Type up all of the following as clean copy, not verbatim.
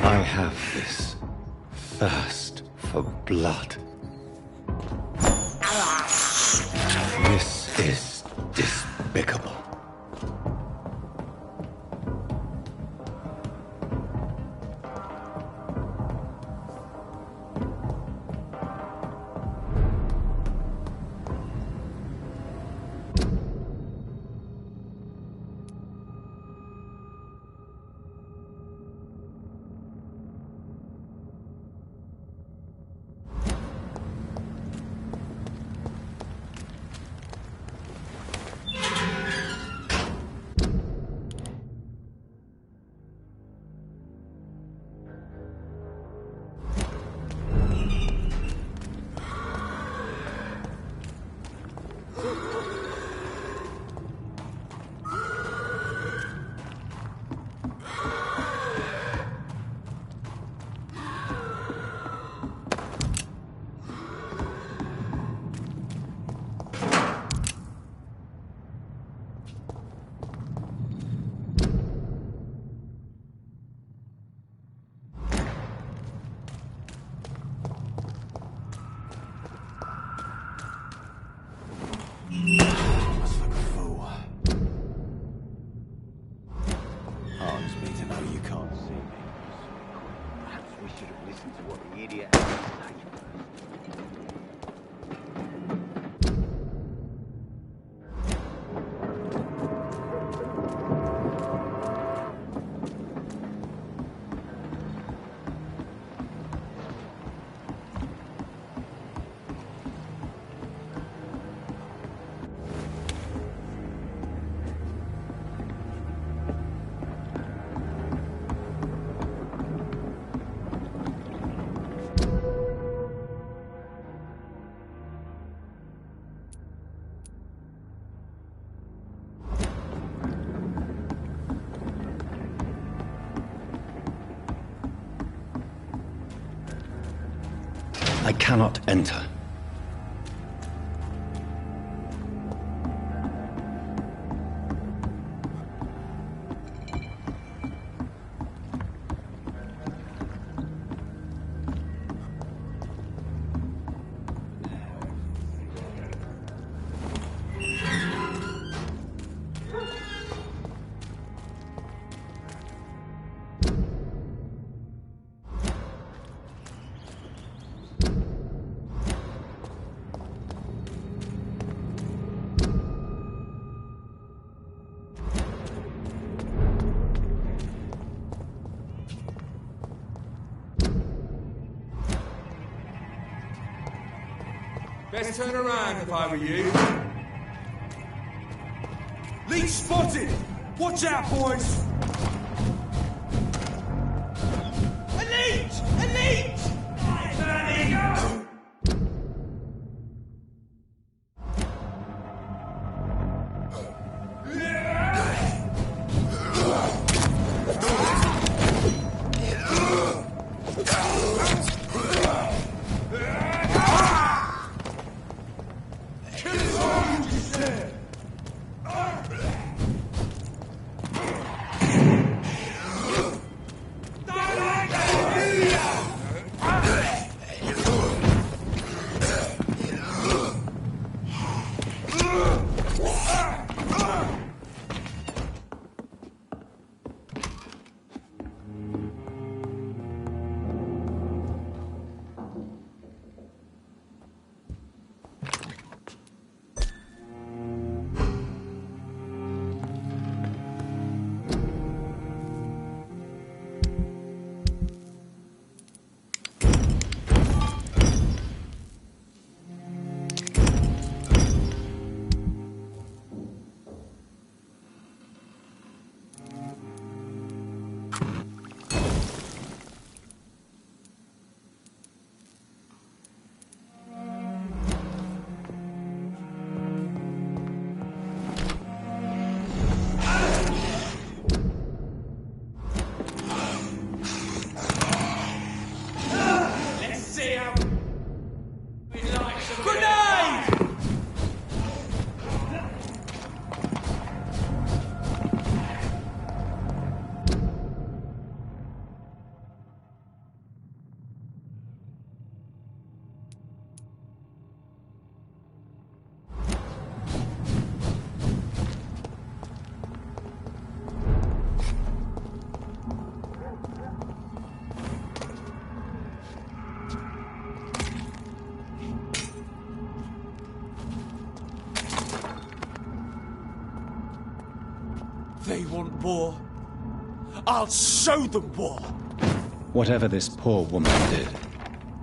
I have this thirst for blood. This is despicable. I cannot enter. Best turn around if I were you. Leech spotted! Watch out, boys! A leech! A leech! They want war. I'll show them war. Whatever this poor woman did,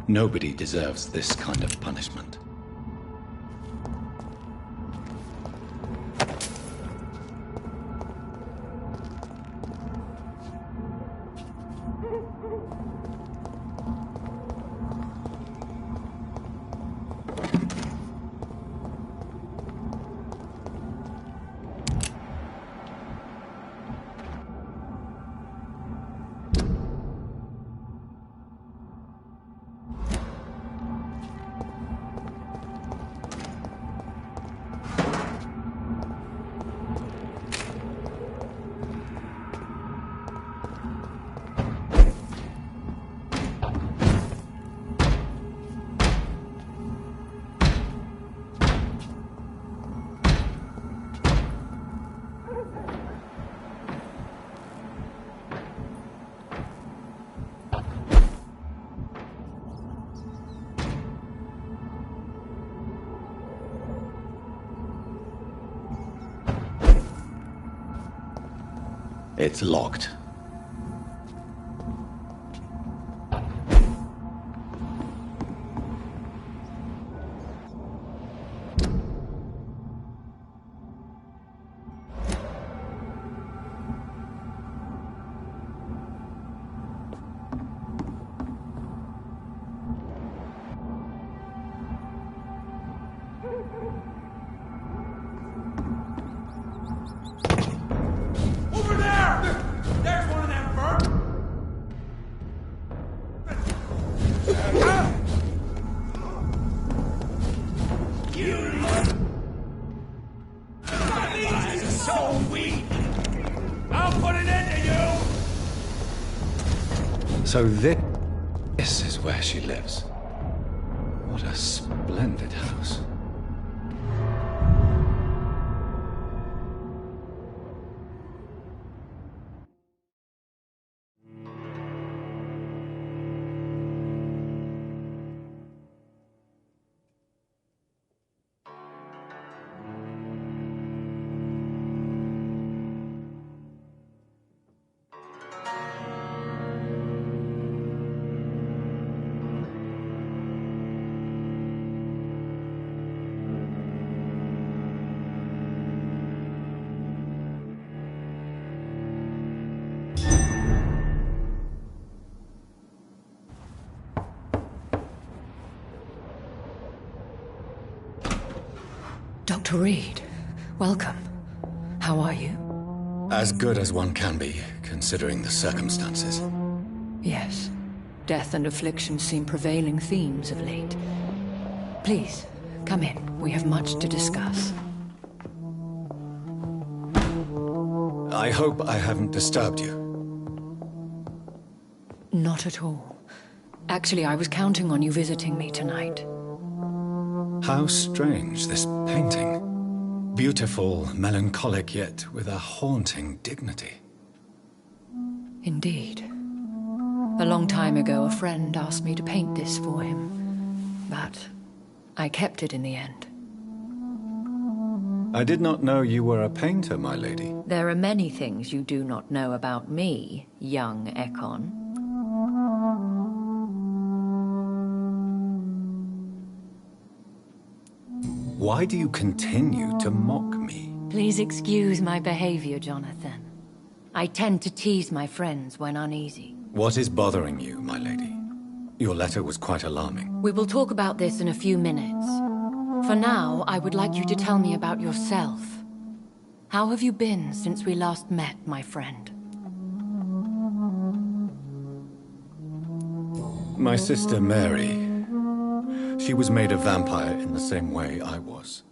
nobody deserves this kind of punishment. It's locked. So this is where she lives. What a splendid house. Dr. Reed, welcome. How are you? As good as one can be, considering the circumstances. Yes. Death and affliction seem prevailing themes of late. Please, come in. We have much to discuss. I hope I haven't disturbed you. Not at all. Actually, I was counting on you visiting me tonight. How strange, this painting. Beautiful, melancholic, yet with a haunting dignity. Indeed. A long time ago, a friend asked me to paint this for him, but I kept it in the end. I did not know you were a painter, my lady. There are many things you do not know about me, young Ekon. Why do you continue to mock me? Please excuse my behavior, Jonathan. I tend to tease my friends when uneasy. What is bothering you, my lady? Your letter was quite alarming. We will talk about this in a few minutes. For now, I would like you to tell me about yourself. How have you been since we last met, my friend? My sister Mary. She was made a vampire in the same way I was.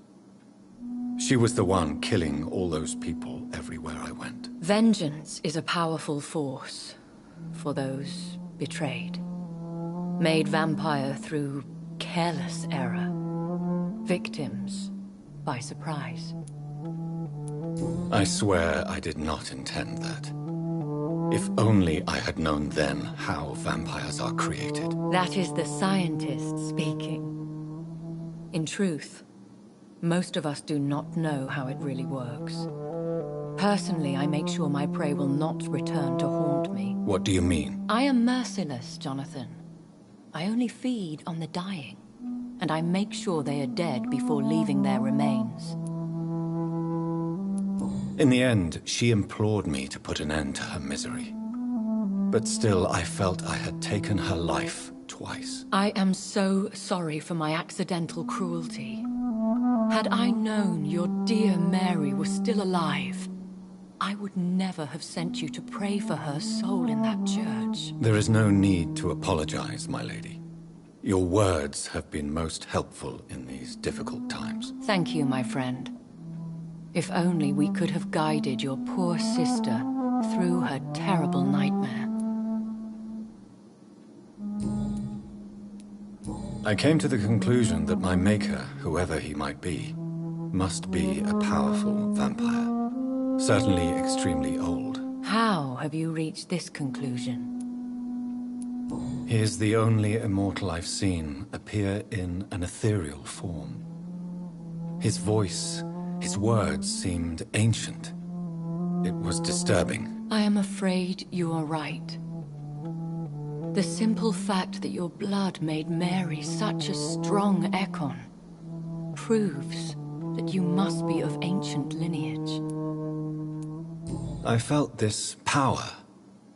She was the one killing all those people everywhere I went. Vengeance is a powerful force for those betrayed. Made vampire through careless error. Victims by surprise. I swear I did not intend that. If only I had known then how vampires are created. That is the scientist speaking. In truth, most of us do not know how it really works. Personally, I make sure my prey will not return to haunt me. What do you mean? I am merciless, Jonathan. I only feed on the dying, and I make sure they are dead before leaving their remains. In the end, she implored me to put an end to her misery. But still, I felt I had taken her life twice. I am so sorry for my accidental cruelty. Had I known your dear Mary was still alive, I would never have sent you to pray for her soul in that church. There is no need to apologize, my lady. Your words have been most helpful in these difficult times. Thank you, my friend. If only we could have guided your poor sister through her terrible nightmare. I came to the conclusion that my maker, whoever he might be, must be a powerful vampire. Certainly extremely old. How have you reached this conclusion? He is the only immortal I've seen appear in an ethereal form. His voice, his words seemed ancient. It was disturbing. I am afraid you are right. The simple fact that your blood made Mary such a strong Ekon proves that you must be of ancient lineage. I felt this power,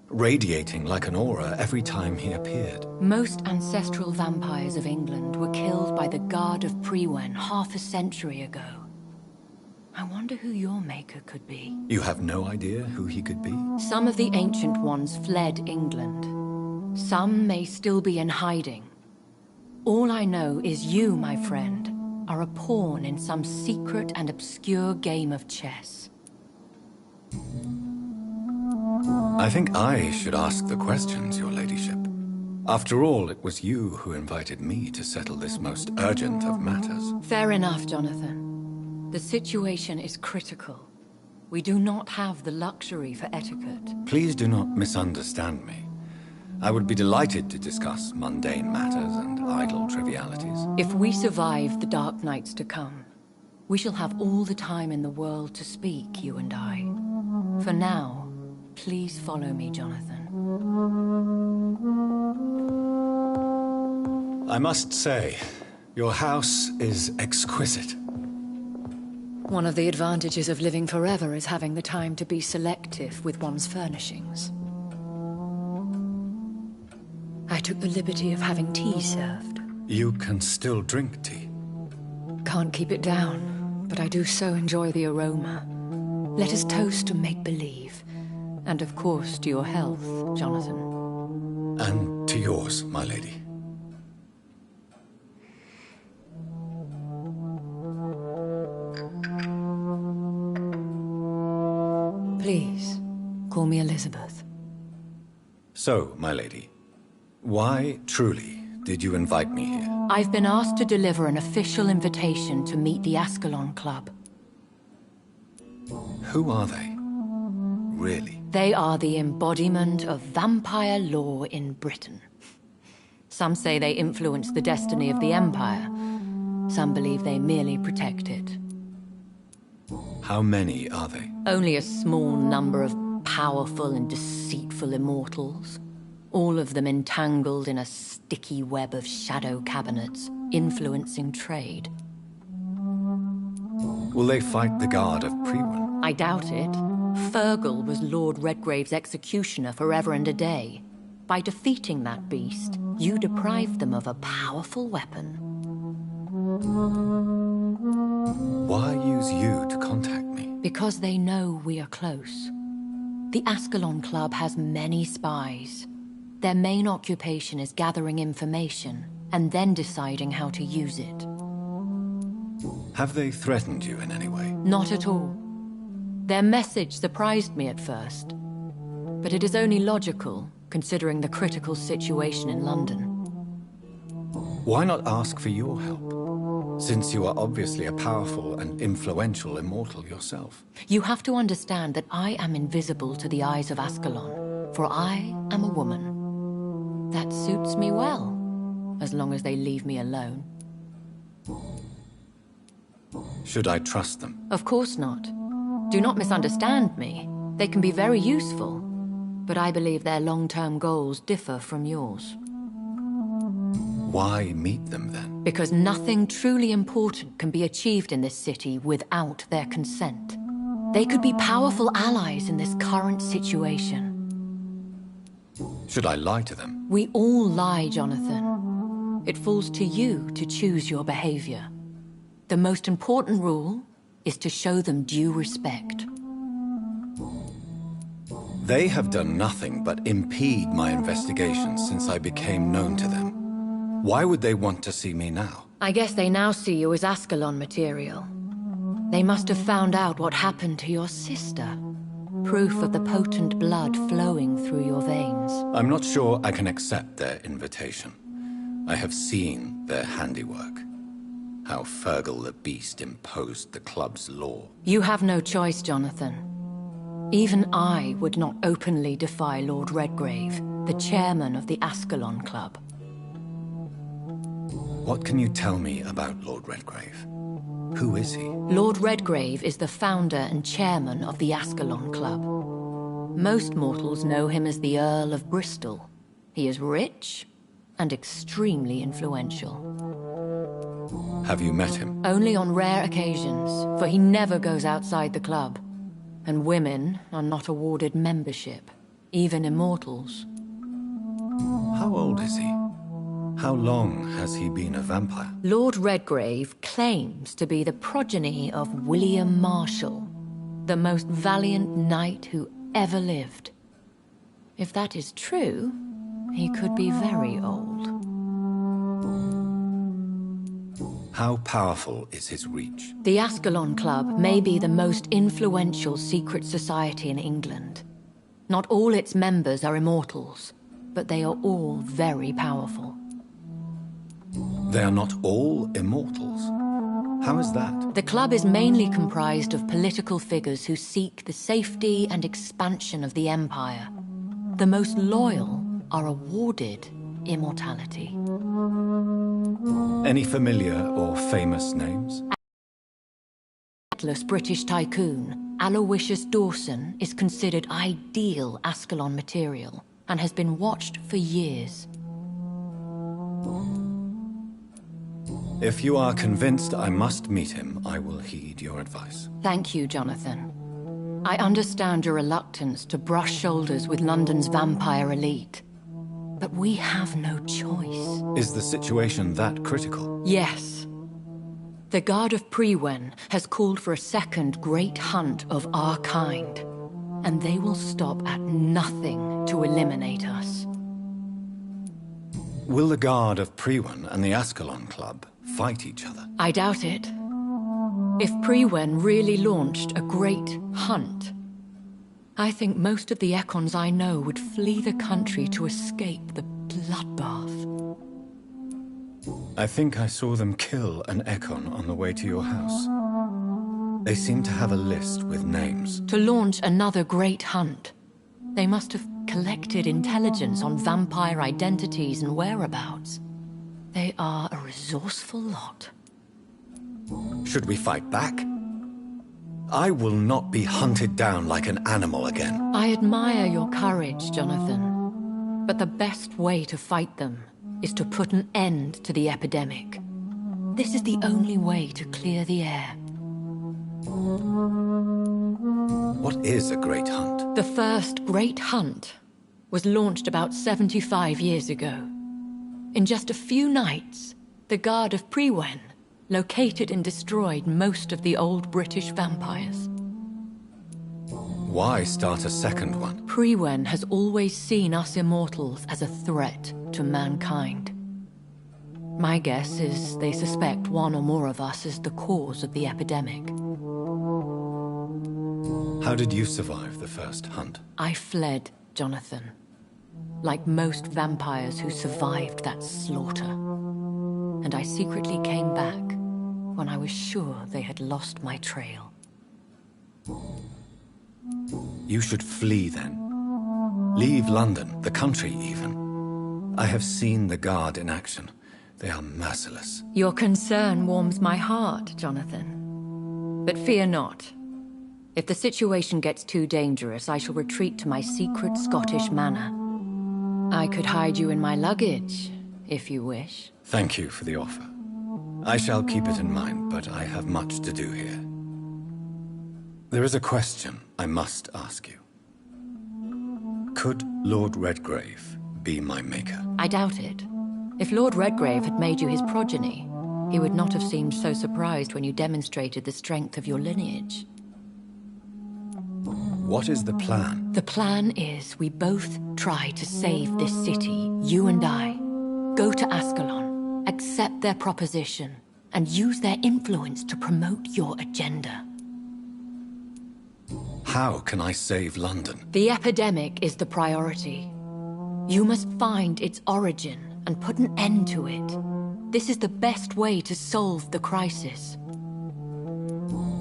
radiating like an aura every time he appeared. Most ancestral vampires of England were killed by the Guard of Prewen half a century ago. I wonder who your maker could be. You have no idea who he could be? Some of the ancient ones fled England. Some may still be in hiding. All I know is you, my friend, are a pawn in some secret and obscure game of chess. I think I should ask the questions, your ladyship. After all, it was you who invited me to settle this most urgent of matters. Fair enough, Jonathan. The situation is critical. We do not have the luxury for etiquette. Please do not misunderstand me. I would be delighted to discuss mundane matters and idle trivialities. If we survive the dark nights to come, we shall have all the time in the world to speak, you and I. For now, please follow me, Jonathan. I must say, your house is exquisite. One of the advantages of living forever is having the time to be selective with one's furnishings. I took the liberty of having tea served. You can still drink tea. Can't keep it down, but I do so enjoy the aroma. Let us toast to make-believe. And of course to your health, Jonathan. And to yours, my lady. Please, call me Elizabeth. So, my lady, why, truly, did you invite me here? I've been asked to deliver an official invitation to meet the Ascalon Club. Who are they? Really? They are the embodiment of vampire law in Britain. Some say they influence the destiny of the Empire. Some believe they merely protect it. How many are they? Only a small number of powerful and deceitful immortals. All of them entangled in a sticky web of shadow cabinets, influencing trade. Will they fight the Guard of Prewen? I doubt it. Fergal was Lord Redgrave's executioner forever and a day. By defeating that beast, you deprived them of a powerful weapon. Why use you to contact me? Because they know we are close. The Ascalon Club has many spies. Their main occupation is gathering information, and then deciding how to use it. Have they threatened you in any way? Not at all. Their message surprised me at first. But it is only logical, considering the critical situation in London. Why not ask for your help? Since you are obviously a powerful and influential immortal yourself. You have to understand that I am invisible to the eyes of Ascalon, for I am a woman. That suits me well, as long as they leave me alone. Should I trust them? Of course not. Do not misunderstand me. They can be very useful, but I believe their long-term goals differ from yours. Why meet them then? Because nothing truly important can be achieved in this city without their consent. They could be powerful allies in this current situation. Should I lie to them? We all lie, Jonathan. It falls to you to choose your behavior. The most important rule is to show them due respect. They have done nothing but impede my investigations since I became known to them. Why would they want to see me now? I guess they now see you as Ascalon material. They must have found out what happened to your sister. Proof of the potent blood flowing through your veins. I'm not sure I can accept their invitation. I have seen their handiwork. How Fergal the Beast imposed the club's law. You have no choice, Jonathan. Even I would not openly defy Lord Redgrave, the chairman of the Ascalon Club. What can you tell me about Lord Redgrave? Who is he? Lord Redgrave is the founder and chairman of the Ascalon Club. Most mortals know him as the Earl of Bristol. He is rich and extremely influential. Have you met him? Only on rare occasions, for he never goes outside the club. And women are not awarded membership, even immortals. How old is he? How long has he been a vampire? Lord Redgrave claims to be the progeny of William Marshall, the most valiant knight who ever lived. If that is true, he could be very old. How powerful is his reach? The Ascalon Club may be the most influential secret society in England. Not all its members are immortals, but they are all very powerful. They are not all immortals. How is that? The club is mainly comprised of political figures who seek the safety and expansion of the Empire. The most loyal are awarded immortality. Any familiar or famous names? Atlas British tycoon Aloysius Dawson is considered ideal Ascalon material and has been watched for years. If you are convinced I must meet him, I will heed your advice. Thank you, Jonathan. I understand your reluctance to brush shoulders with London's vampire elite. But we have no choice. Is the situation that critical? Yes. The Guard of Prewen has called for a second great hunt of our kind, and they will stop at nothing to eliminate us. Will the Guard of Prewen and the Ascalon Club fight each other? I doubt it. If Prewen really launched a great hunt, I think most of the Econs I know would flee the country to escape the bloodbath. I think I saw them kill an Econ on the way to your house. They seem to have a list with names. To launch another great hunt, they must have collected intelligence on vampire identities and whereabouts. They are a resourceful lot. Should we fight back? I will not be hunted down like an animal again. I admire your courage, Jonathan. But the best way to fight them is to put an end to the epidemic. This is the only way to clear the air. What is a great hunt? The first great hunt was launched about 75 years ago. In just a few nights, the Guard of Prewen located and destroyed most of the old British vampires. Why start a second one? Prewen has always seen us immortals as a threat to mankind. My guess is they suspect one or more of us as the cause of the epidemic. How did you survive the first hunt? I fled, Jonathan. Like most vampires who survived that slaughter. And I secretly came back when I was sure they had lost my trail. You should flee then. Leave London, the country even. I have seen the Guard in action. They are merciless. Your concern warms my heart, Jonathan. But fear not. If the situation gets too dangerous, I shall retreat to my secret Scottish manor. I could hide you in my luggage, if you wish. Thank you for the offer. I shall keep it in mind, but I have much to do here. There is a question I must ask you. Could Lord Redgrave be my maker? I doubt it. If Lord Redgrave had made you his progeny, he would not have seemed so surprised when you demonstrated the strength of your lineage. What is the plan? The plan is we both try to save this city, you and I. Go to Ascalon, accept their proposition, and use their influence to promote your agenda. How can I save London? The epidemic is the priority. You must find its origin and put an end to it. This is the best way to solve the crisis.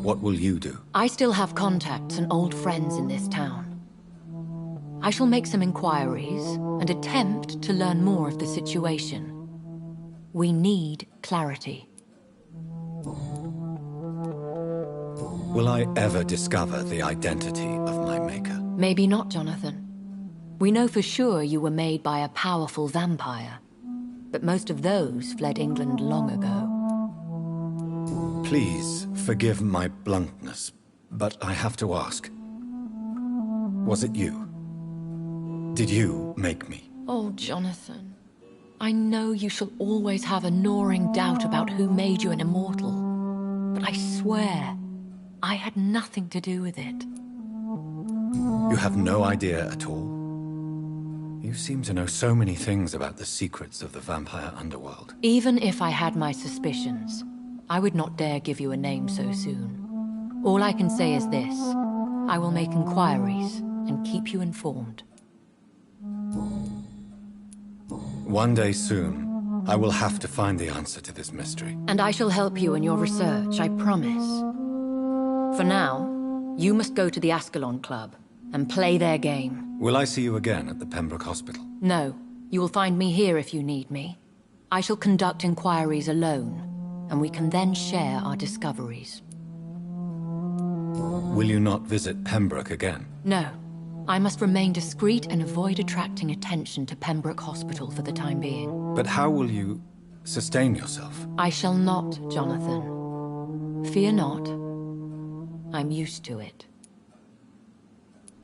What will you do? I still have contacts and old friends in this town. I shall make some inquiries and attempt to learn more of the situation. We need clarity. Will I ever discover the identity of my maker? Maybe not, Jonathan. We know for sure you were made by a powerful vampire, but most of those fled England long ago. Please forgive my bluntness, but I have to ask. Was it you? Did you make me? Oh, Jonathan. I know you shall always have a gnawing doubt about who made you an immortal, but I swear, I had nothing to do with it. You have no idea at all? You seem to know so many things about the secrets of the vampire underworld. Even if I had my suspicions, I would not dare give you a name so soon. All I can say is this: I will make inquiries and keep you informed. One day soon, I will have to find the answer to this mystery. And I shall help you in your research, I promise. For now, you must go to the Ascalon Club and play their game. Will I see you again at the Pembroke Hospital? No, you will find me here if you need me. I shall conduct inquiries alone, and we can then share our discoveries. Will you not visit Pembroke again? No. I must remain discreet and avoid attracting attention to Pembroke Hospital for the time being. But how will you sustain yourself? I shall not, Jonathan. Fear not. I'm used to it.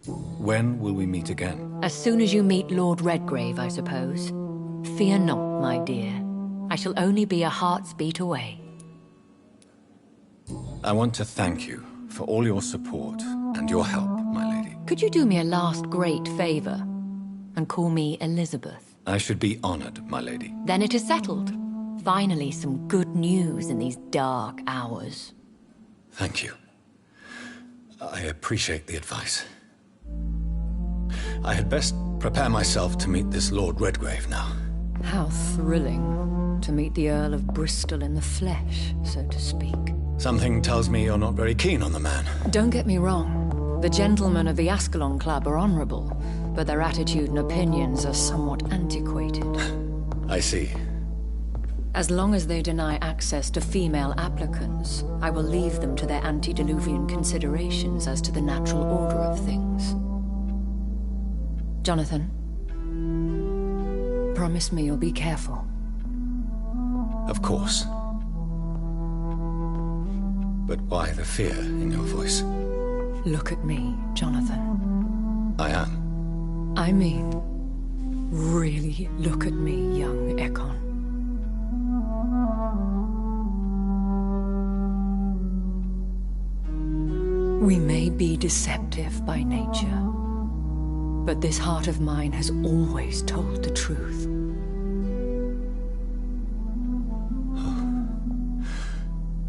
When will we meet again? As soon as you meet Lord Redgrave, I suppose. Fear not, my dear. I shall only be a heart's beat away. I want to thank you for all your support and your help, my lady. Could you do me a last great favor and call me Elizabeth? I should be honored, my lady. Then it is settled. Finally, some good news in these dark hours. Thank you. I appreciate the advice. I had best prepare myself to meet this Lord Redgrave now. How thrilling to meet the Earl of Bristol in the flesh, so to speak. Something tells me you're not very keen on the man. Don't get me wrong. The gentlemen of the Ascalon Club are honorable, but their attitude and opinions are somewhat antiquated. I see. As long as they deny access to female applicants, I will leave them to their antediluvian considerations as to the natural order of things. Jonathan, promise me you'll be careful. Of course. But why the fear in your voice? Look at me, Jonathan. I am. I mean, really look at me, young Ekon. We may be deceptive by nature, but this heart of mine has always told the truth.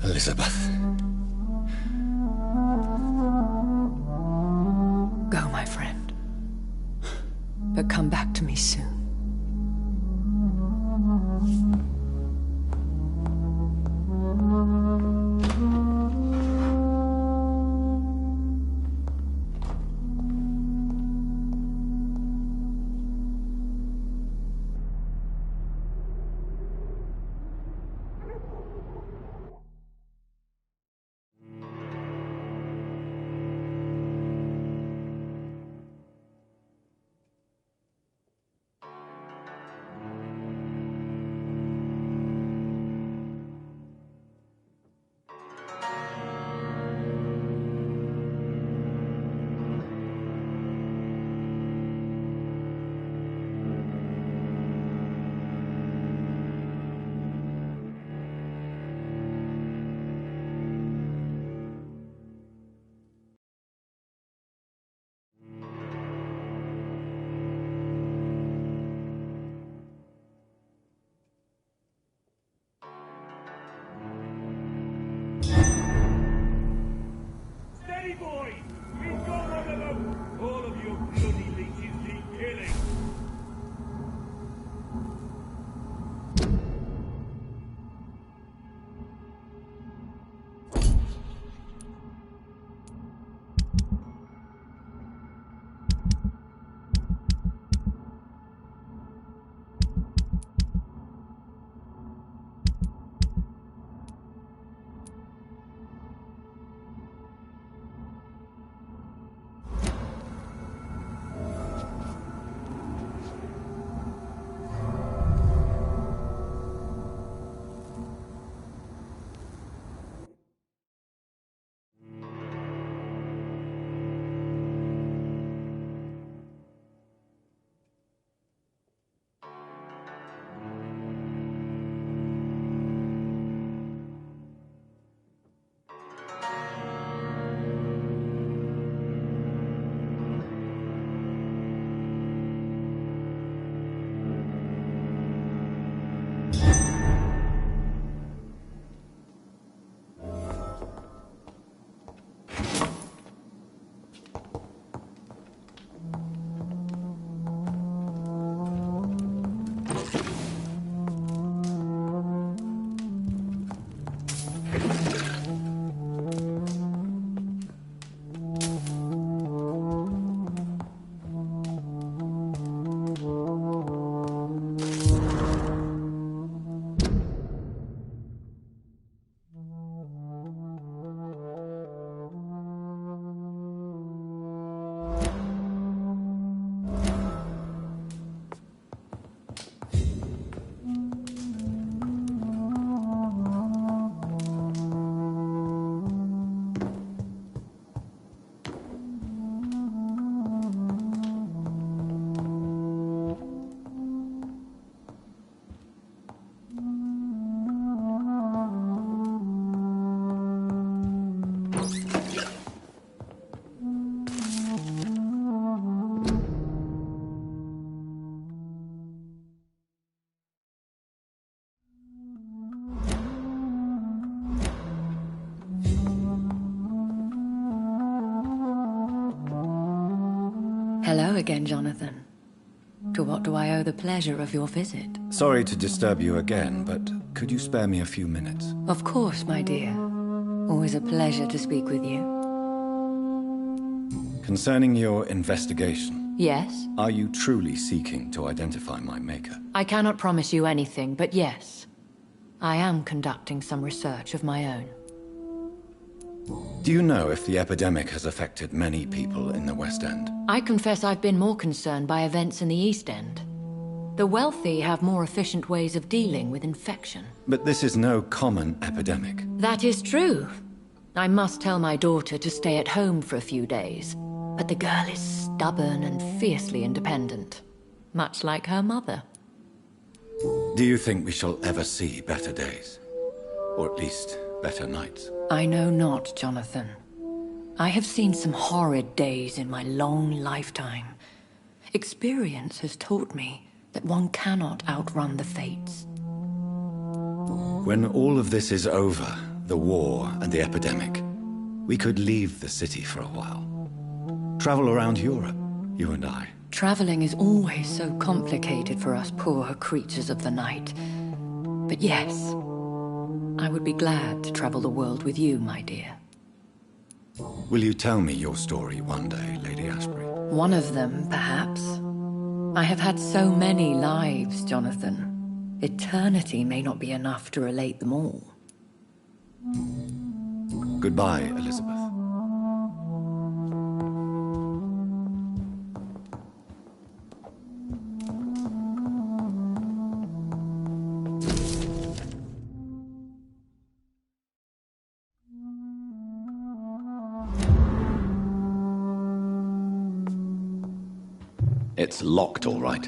Elizabeth. Go, my friend. But come back to me soon. again, Jonathan. To what do I owe the pleasure of your visit? Sorry to disturb you again, but could you spare me a few minutes? Of course, my dear. Always a pleasure to speak with you. Concerning your investigation... Yes? Are you truly seeking to identify my maker? I cannot promise you anything, but yes. I am conducting some research of my own. Do you know if the epidemic has affected many people in the West End? I confess I've been more concerned by events in the East End. The wealthy have more efficient ways of dealing with infection. But this is no common epidemic. That is true. I must tell my daughter to stay at home for a few days. But the girl is stubborn and fiercely independent. Much like her mother. Do you think we shall ever see better days? Or at least, better nights? I know not, Jonathan. I have seen some horrid days in my long lifetime. Experience has taught me that one cannot outrun the fates. When all of this is over, the war and the epidemic, we could leave the city for a while. Travel around Europe, you and I. Traveling is always so complicated for us poor creatures of the night. But yes, I would be glad to travel the world with you, my dear. Will you tell me your story one day, Lady Asprey? One of them, perhaps. I have had so many lives, Jonathan. Eternity may not be enough to relate them all. Goodbye, Elizabeth. It's locked, all right.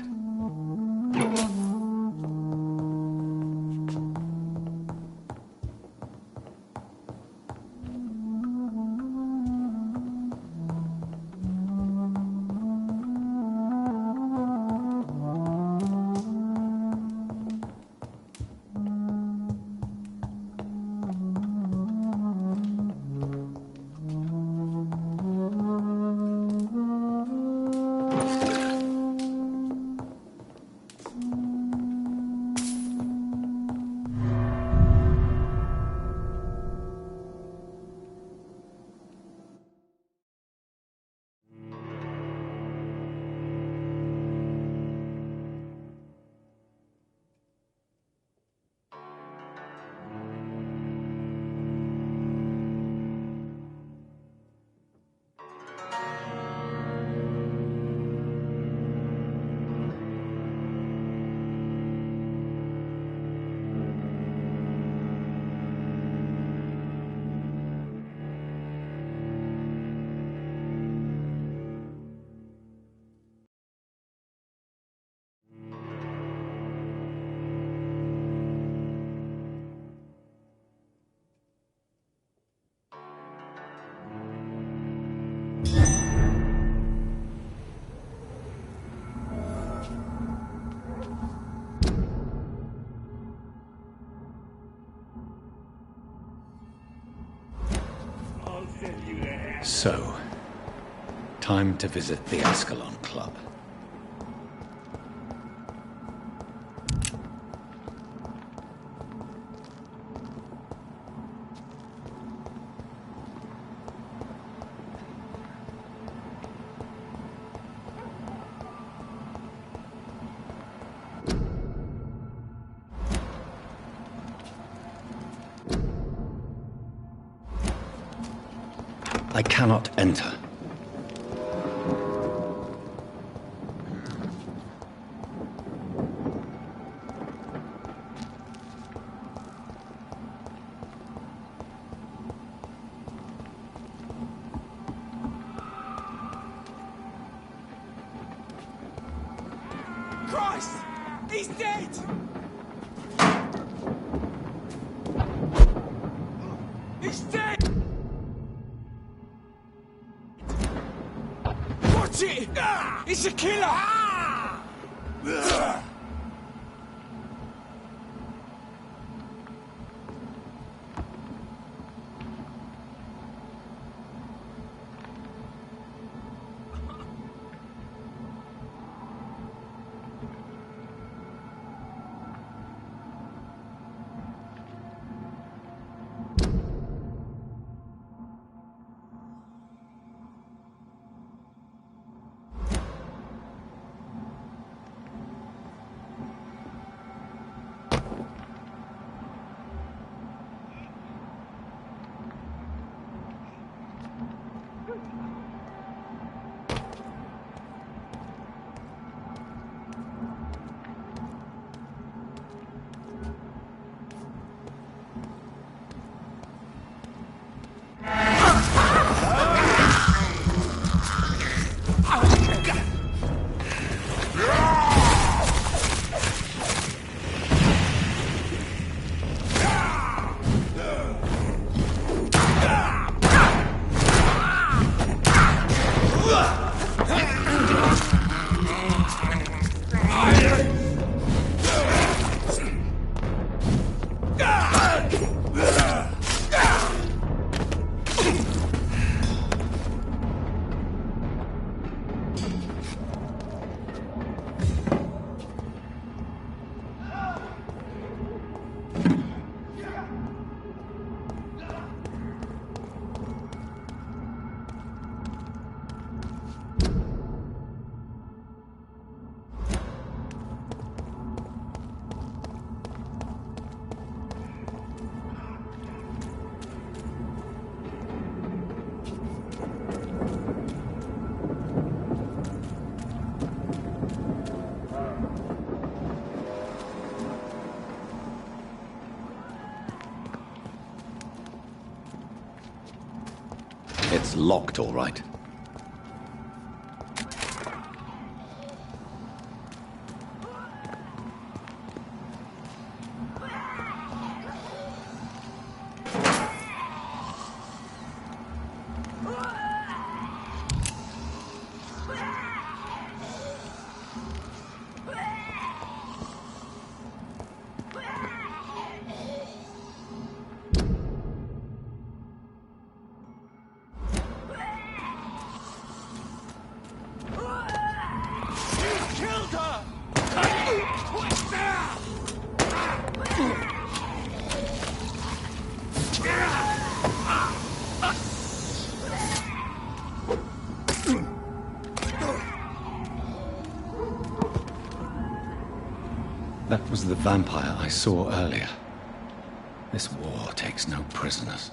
So, time to visit the Ascalon Club. I cannot enter. Christ! He's dead! He's dead! Watch it! It's a killer! It's locked, all right. That was the vampire I saw earlier. This war takes no prisoners.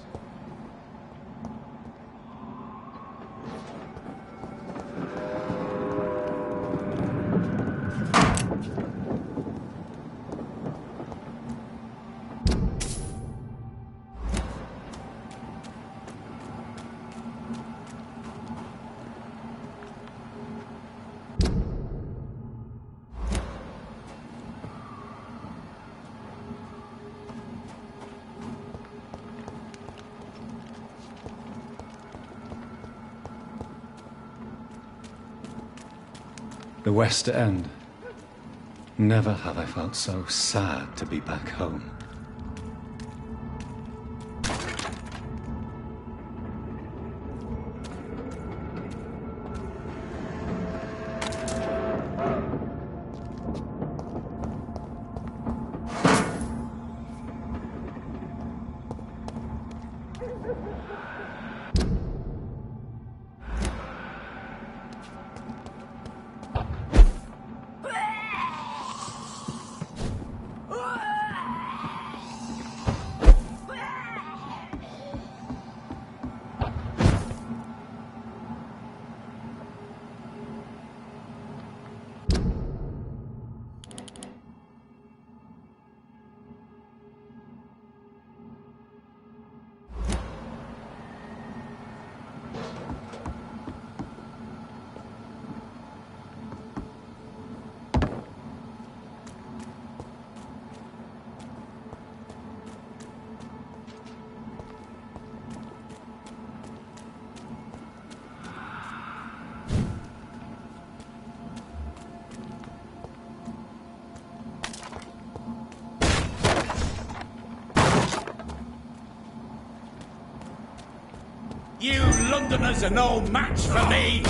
The West End. Never have I felt so sad to be back home. You Londoners are no match for me!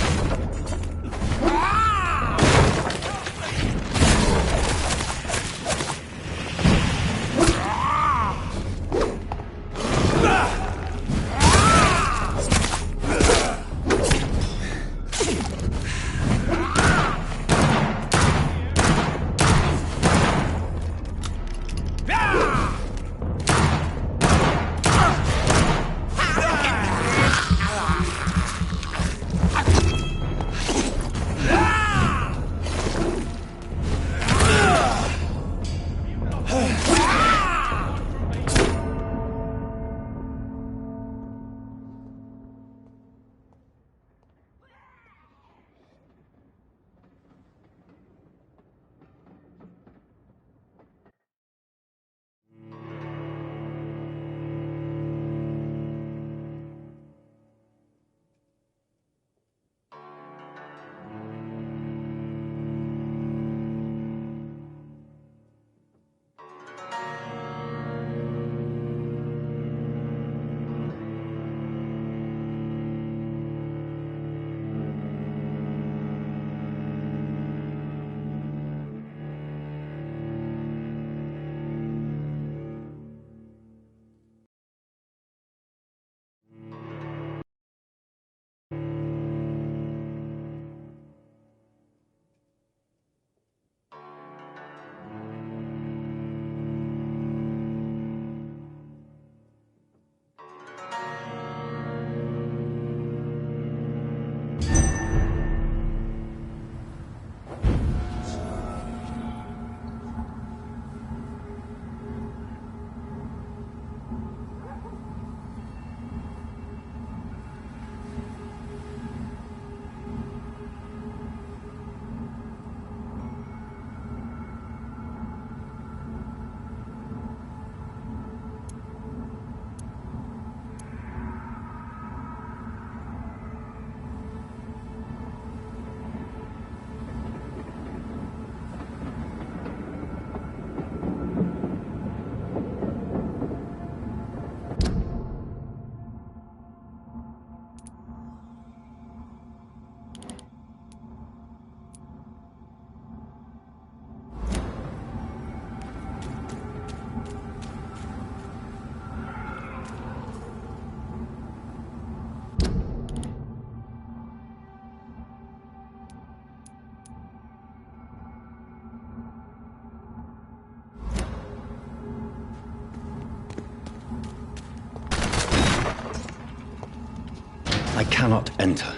I cannot enter.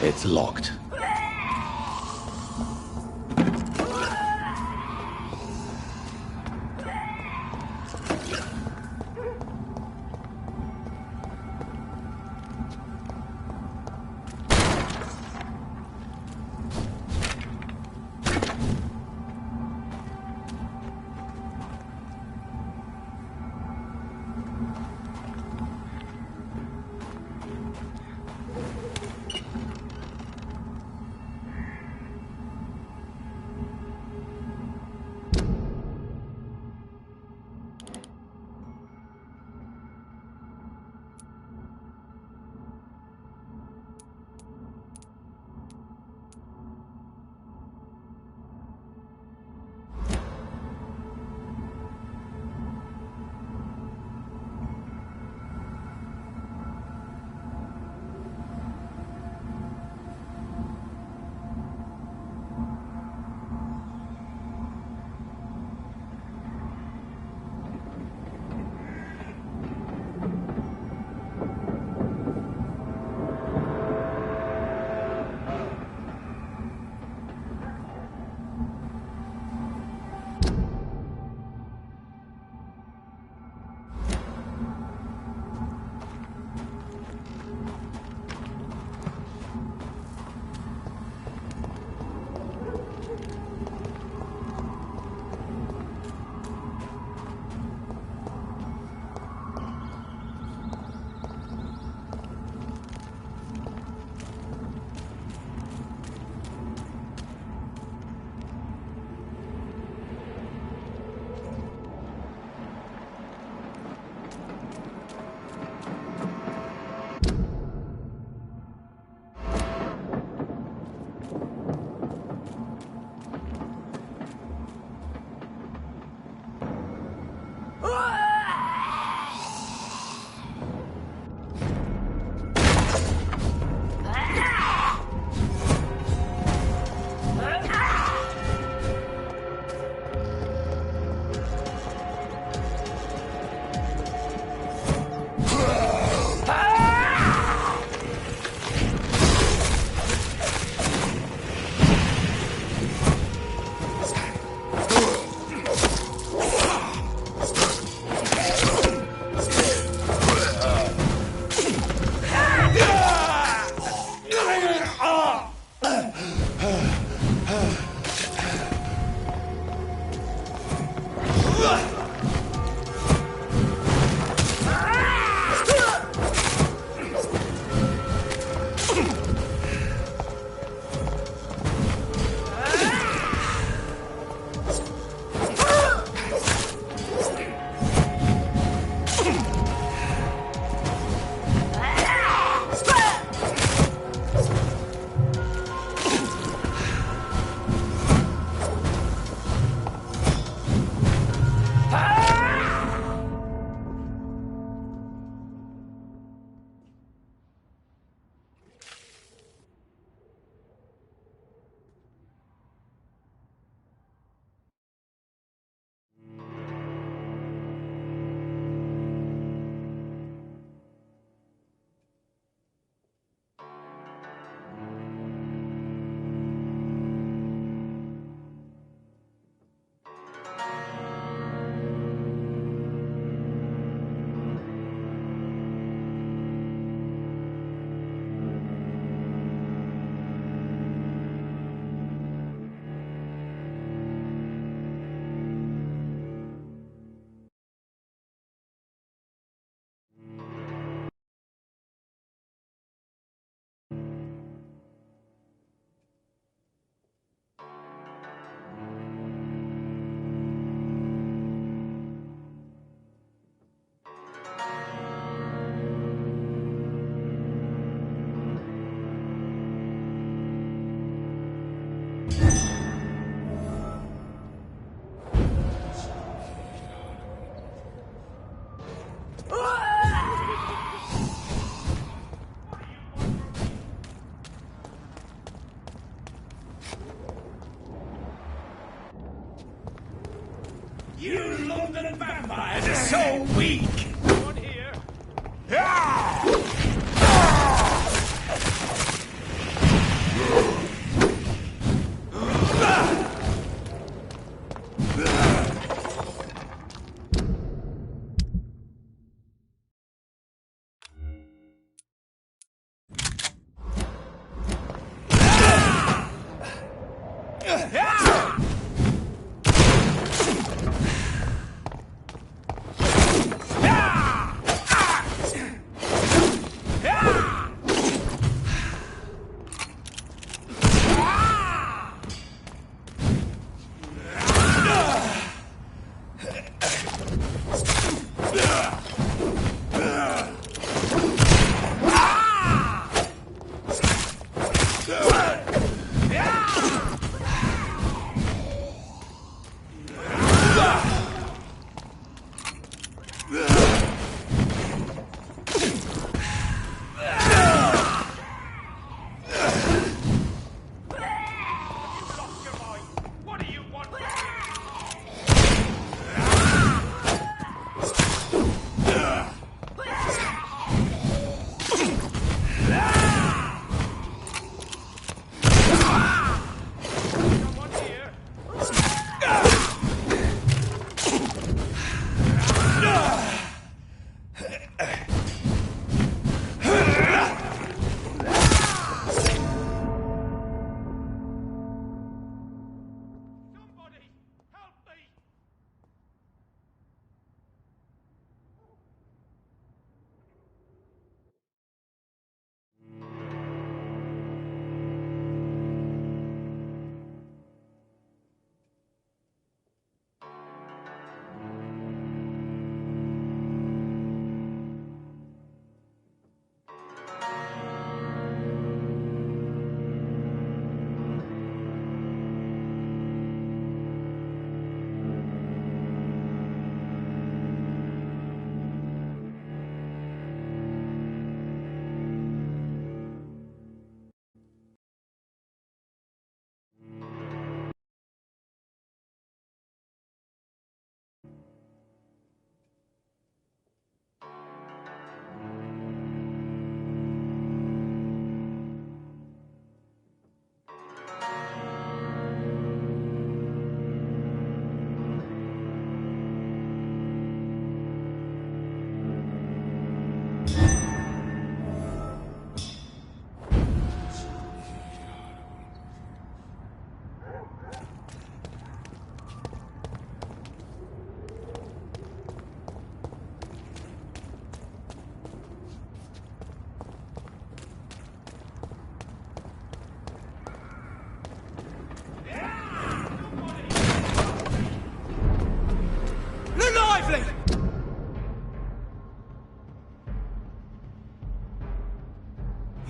It's locked.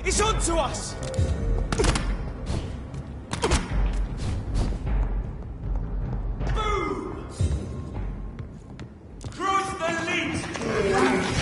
It's on to us! Boom! Cross the lead!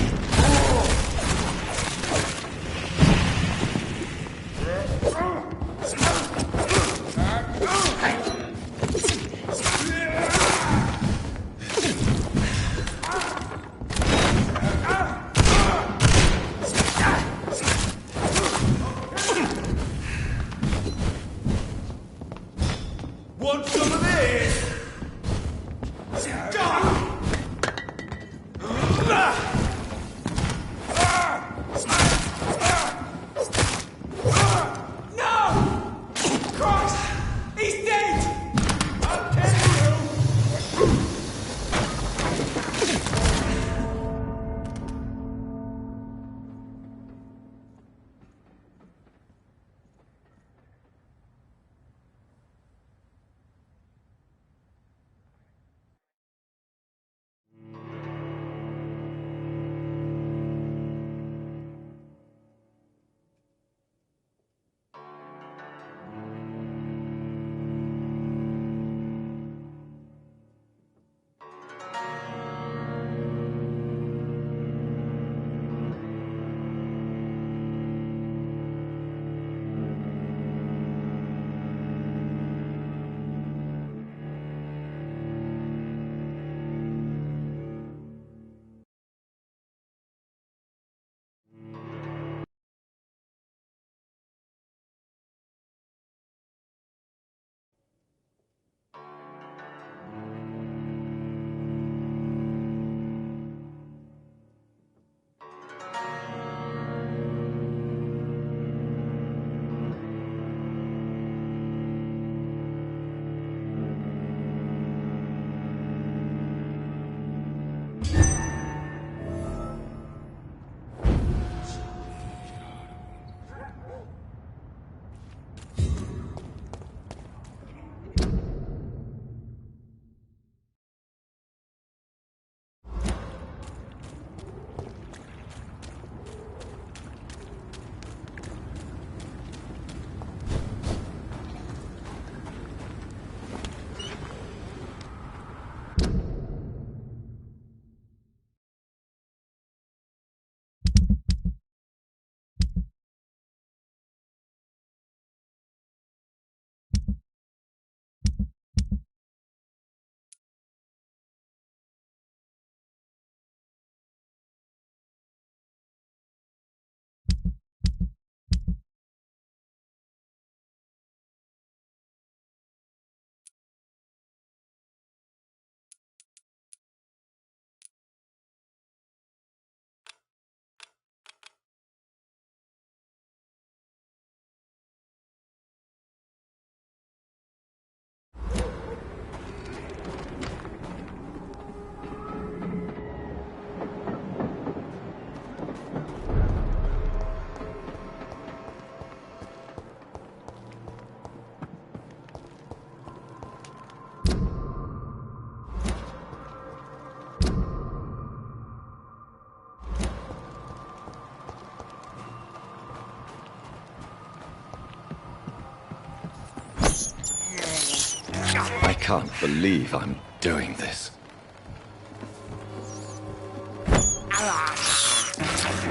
can't believe I'm doing this.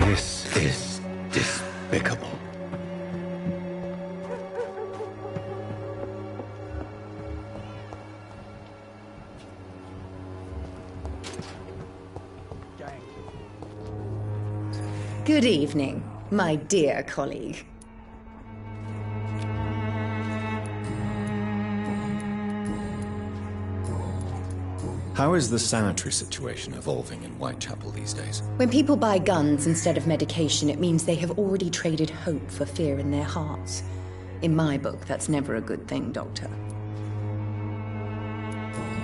This is despicable. Good evening, my dear colleague. How is the sanitary situation evolving in Whitechapel these days? When people buy guns instead of medication, it means they have already traded hope for fear in their hearts. In my book, that's never a good thing, Doctor.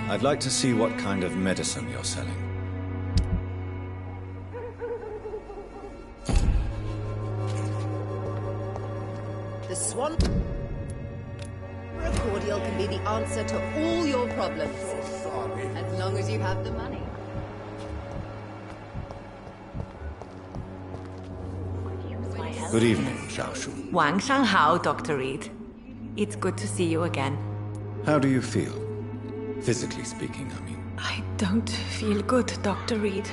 I'd like to see what kind of medicine you're selling. The Swan cordial can be the answer to all your problems. As long as you have the money. Good evening, Xiaoshu. 晚上好, Dr. Reed. It's good to see you again. How do you feel? Physically speaking, I mean. I don't feel good, Dr. Reed.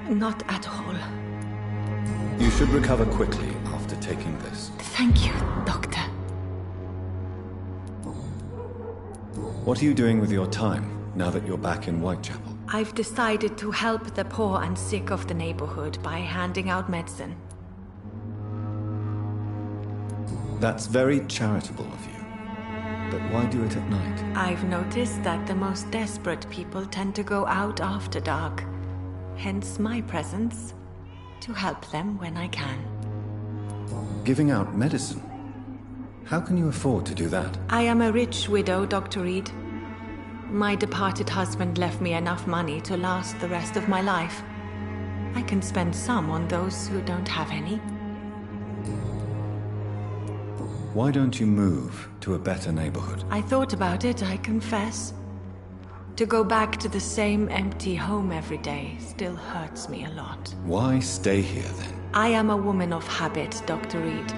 Not at all. You should recover quickly after taking this. Thank you, Doctor. What are you doing with your time, now that you're back in Whitechapel? I've decided to help the poor and sick of the neighborhood by handing out medicine. That's very charitable of you. But why do it at night? I've noticed that the most desperate people tend to go out after dark. Hence my presence, to help them when I can. Giving out medicine? How can you afford to do that? I am a rich widow, Dr. Reed. My departed husband left me enough money to last the rest of my life. I can spend some on those who don't have any. Why don't you move to a better neighborhood? I thought about it, I confess. To go back to the same empty home every day still hurts me a lot. Why stay here then? I am a woman of habit, Dr. Reed.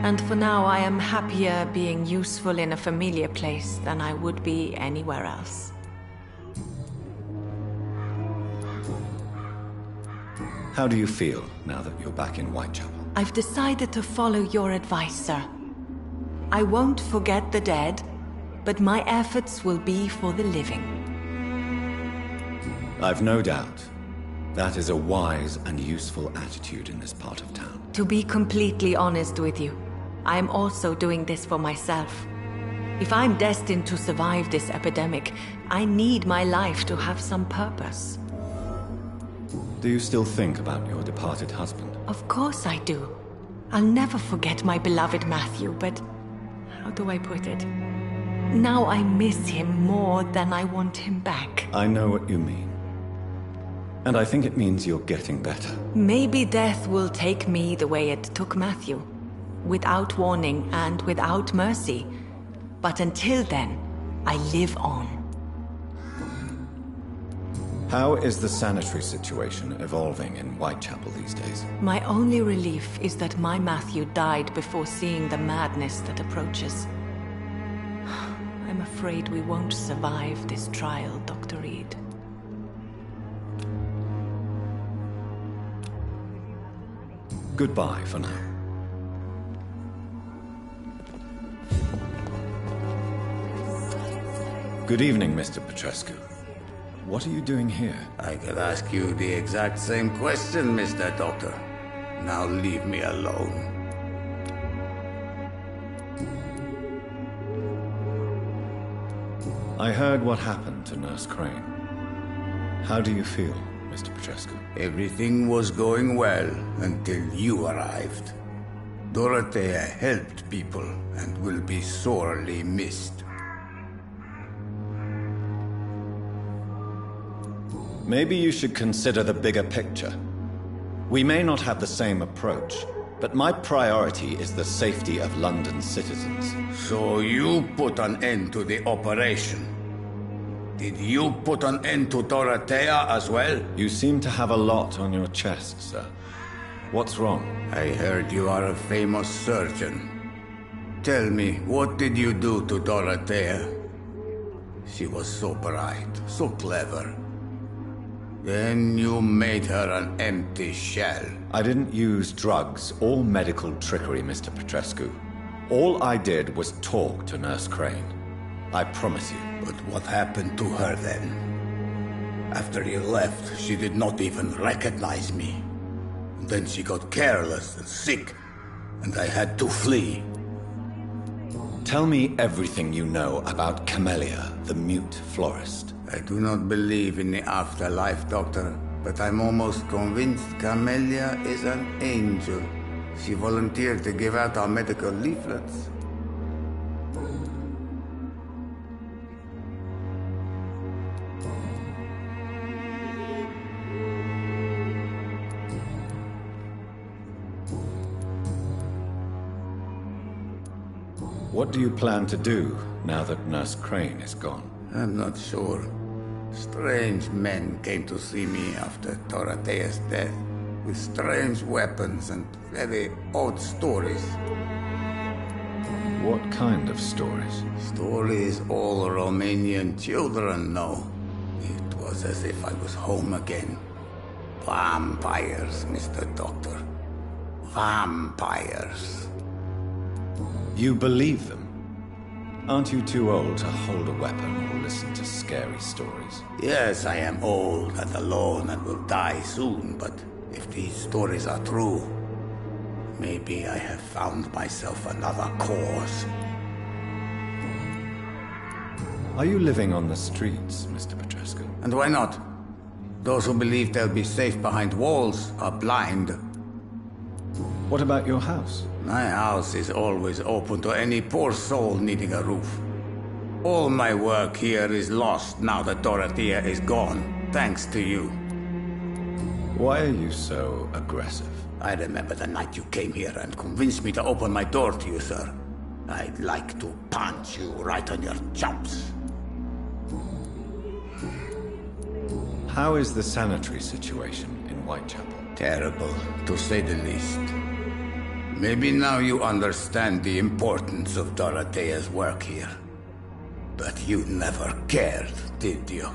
And for now, I am happier being useful in a familiar place than I would be anywhere else. How do you feel now that you're back in Whitechapel? I've decided to follow your advice, sir. I won't forget the dead, but my efforts will be for the living. I've no doubt. That is a wise and useful attitude in this part of town. To be completely honest with you, I am also doing this for myself. If I'm destined to survive this epidemic, I need my life to have some purpose. Do you still think about your departed husband? Of course I do. I'll never forget my beloved Matthew, but how do I put it? Now I miss him more than I want him back. I know what you mean. And I think it means you're getting better. Maybe death will take me the way it took Matthew. Without warning and without mercy. But until then, I live on. How is the sanitary situation evolving in Whitechapel these days? My only relief is that my Matthew died before seeing the madness that approaches. I'm afraid we won't survive this trial, Dr. Reed. Goodbye for now. Good evening, Mr. Petrescu. What are you doing here? I could ask you the exact same question, Mr. Doctor. Now leave me alone. I heard what happened to Nurse Crane. How do you feel, Mr. Petrescu? Everything was going well until you arrived. Dorothea helped people and will be sorely missed. Maybe you should consider the bigger picture. We may not have the same approach, but my priority is the safety of London's citizens. So you put an end to the operation. Did you put an end to Dorothea as well? You seem to have a lot on your chest, sir. What's wrong? I heard you are a famous surgeon. Tell me, what did you do to Dorothea? She was so bright, so clever. Then you made her an empty shell. I didn't use drugs or medical trickery, Mr. Petrescu. All I did was talk to Nurse Crane. I promise you. But what happened to her then? After you left, she did not even recognize me. And then she got careless and sick, and I had to flee. Tell me everything you know about Camellia, the mute florist. I do not believe in the afterlife, Doctor, but I'm almost convinced Camellia is an angel. She volunteered to give out our medical leaflets. What do you plan to do now that Nurse Crane is gone? I'm not sure. Strange men came to see me after Dorothea's death, with strange weapons and very odd stories. What kind of stories? Stories all Romanian children know. It was as if I was home again. Vampires, Mr. Doctor. Vampires. You believe them? Aren't you too old to hold a weapon or listen to scary stories? Yes, I am old and alone and will die soon, but if these stories are true, maybe I have found myself another cause. Are you living on the streets, Mr. Petrescu? And why not? Those who believe they'll be safe behind walls are blind. What about your house? My house is always open to any poor soul needing a roof. All my work here is lost now that Dorothea is gone, thanks to you. Why are you so aggressive? I remember the night you came here and convinced me to open my door to you, sir. I'd like to punch you right on your chops. How is the sanitary situation in Whitechapel? Terrible, to say the least. Maybe now you understand the importance of Dorothea's work here. But you never cared, did you?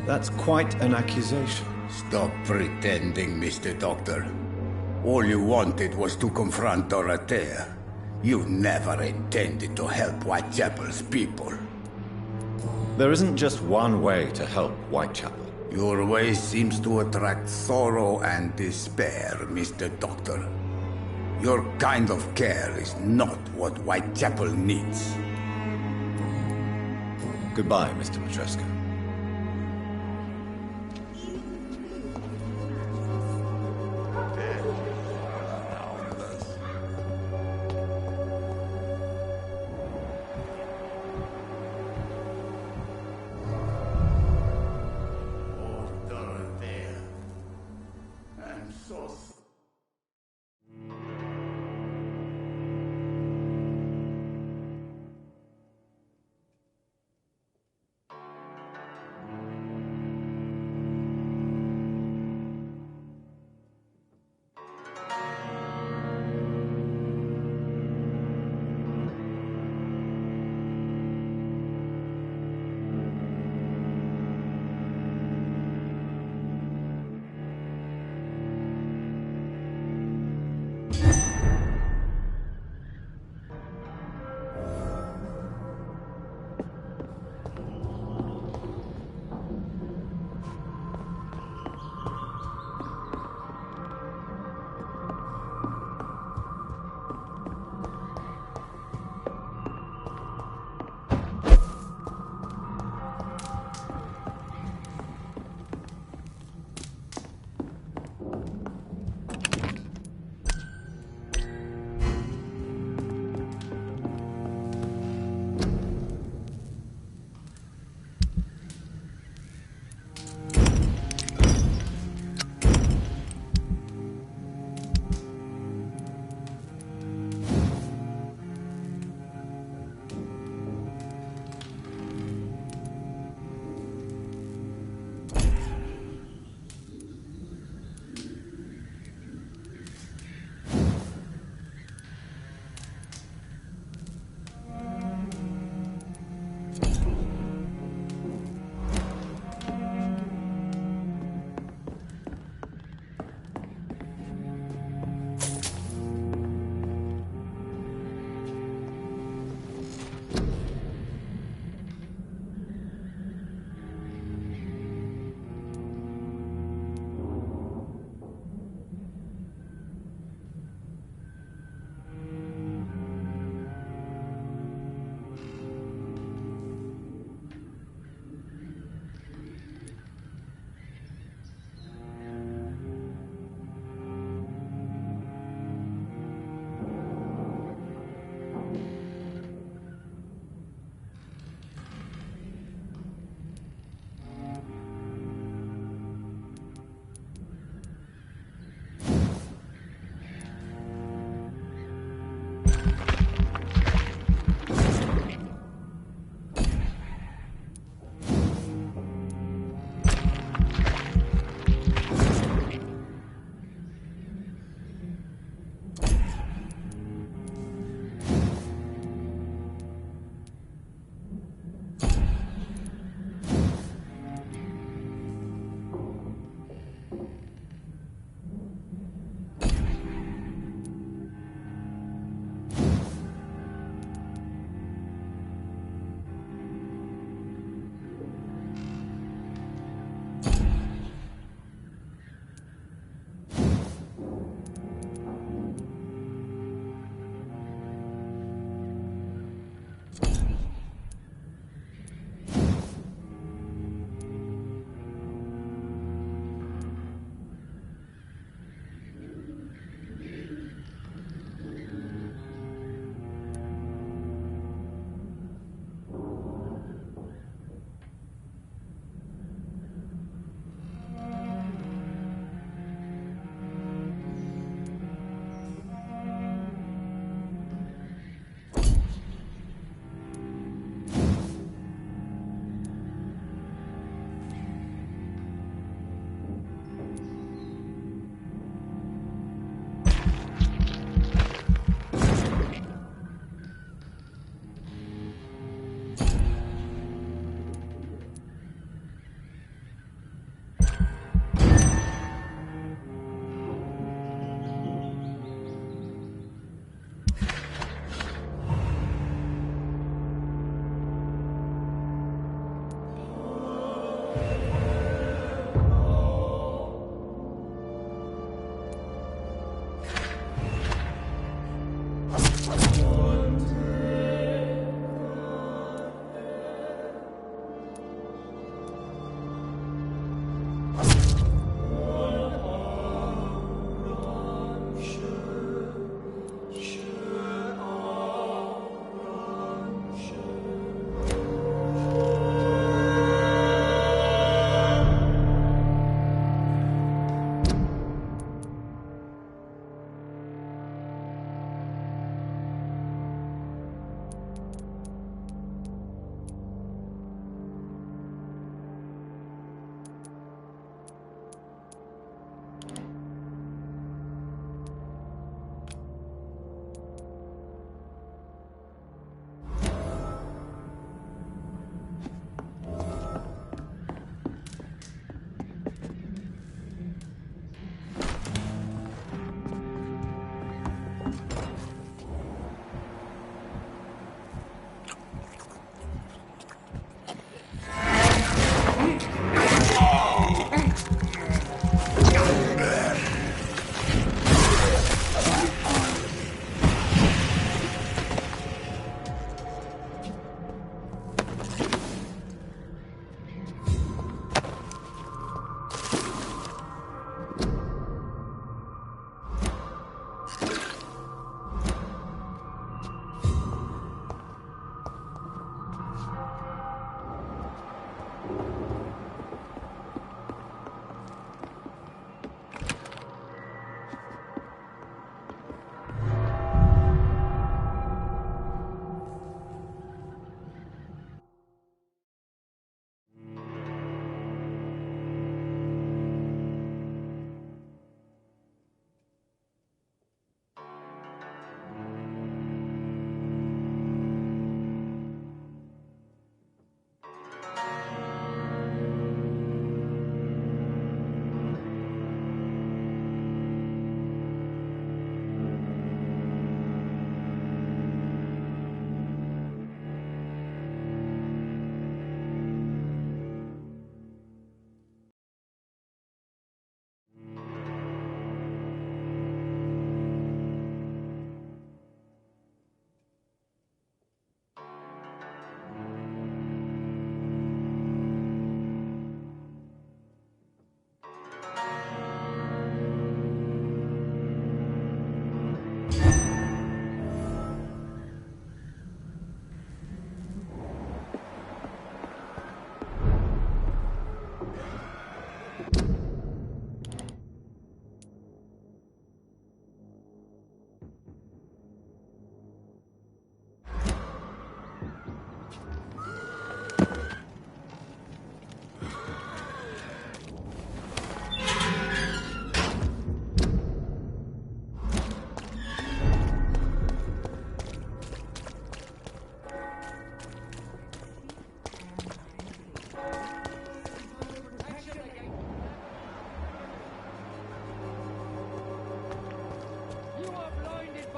That's quite an accusation. Stop pretending, Mr. Doctor. All you wanted was to confront Dorothea. You never intended to help Whitechapel's people. There isn't just one way to help Whitechapel. Your way seems to attract sorrow and despair, Mr. Doctor. Your kind of care is not what Whitechapel needs. Goodbye, Mr. Petrescu.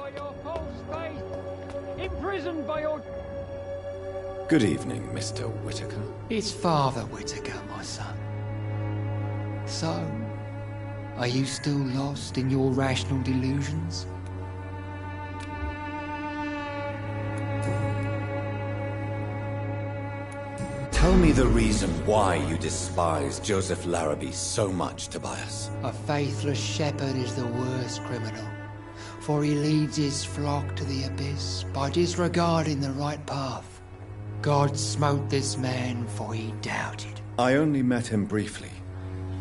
by your false faith, imprisoned by your... Good evening, Mr. Whitaker. It's Father Whitaker, my son. So, are you still lost in your rational delusions? Tell me the reason why you despise Joseph Larrabee so much, Tobias. A faithless shepherd is the worst criminal, for he leads his flock to the abyss by disregarding the right path. God smote this man, for he doubted. I only met him briefly,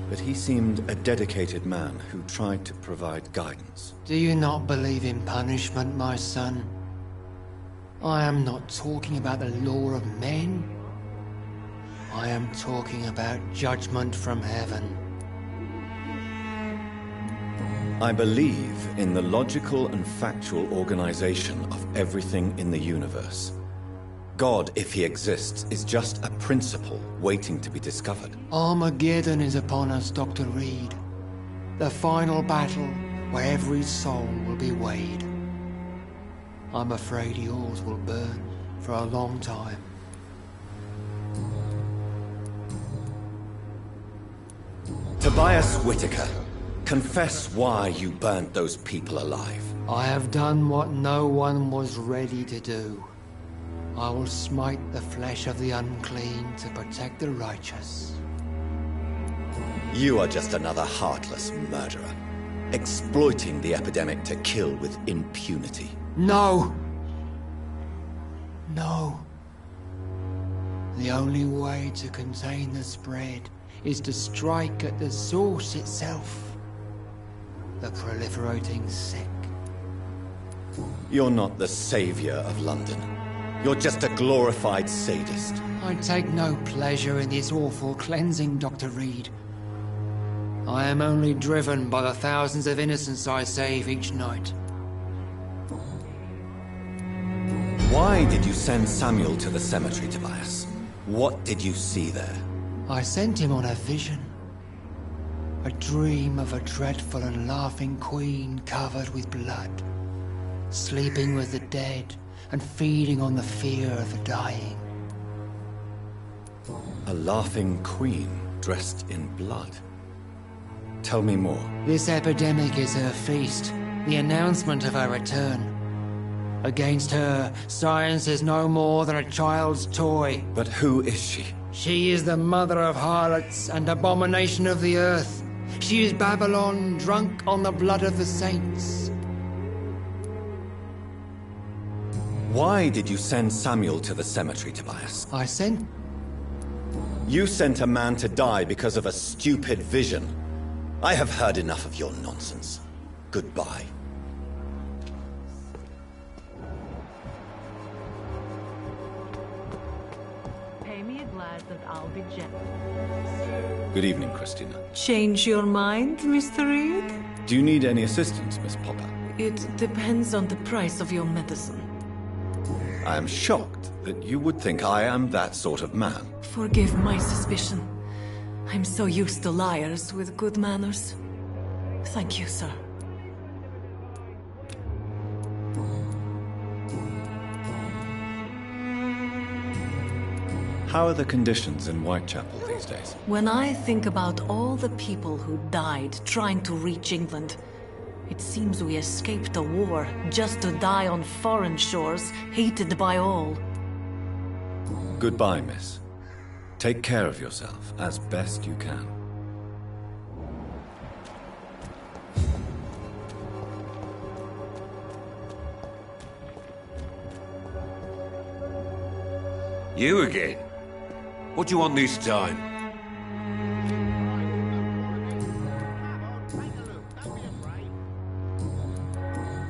but he seemed a dedicated man who tried to provide guidance. Do you not believe in punishment, my son? I am not talking about the law of men. I am talking about judgment from heaven. I believe in the logical and factual organization of everything in the universe. God, if he exists, is just a principle waiting to be discovered. Armageddon is upon us, Dr. Reed. The final battle where every soul will be weighed. I'm afraid yours will burn for a long time. Tobias Whitaker, confess why you burnt those people alive. I have done what no one was ready to do. I will smite the flesh of the unclean to protect the righteous. You are just another heartless murderer, exploiting the epidemic to kill with impunity. No! No. The only way to contain the spread is to strike at the source itself. The proliferating sick. You're not the savior of London. You're just a glorified sadist. I take no pleasure in this awful cleansing, Dr. Reed. I am only driven by the thousands of innocents I save each night. Why did you send Samuel to the cemetery, Tobias? What did you see there? I sent him on a vision. A dream of a dreadful and laughing queen covered with blood, sleeping with the dead and feeding on the fear of the dying. A laughing queen dressed in blood. Tell me more. This epidemic is her feast, the announcement of her return. Against her, science is no more than a child's toy. But who is she? She is the mother of harlots and abomination of the earth. She is Babylon, drunk on the blood of the saints. Why did you send Samuel to the cemetery, Tobias? I sent... You sent a man to die because of a stupid vision. I have heard enough of your nonsense. Goodbye. Pay me a glass and I'll be gentle. Good evening, Christina. Change your mind, Mr. Reed? Do you need any assistance, Miss Popper? It depends on the price of your medicine. I am shocked that you would think I am that sort of man. Forgive my suspicion. I'm so used to liars with good manners. Thank you, sir. How are the conditions in Whitechapel these days? When I think about all the people who died trying to reach England, it seems we escaped a war just to die on foreign shores, hated by all. Goodbye, miss. Take care of yourself as best you can. You again? What do you want this time?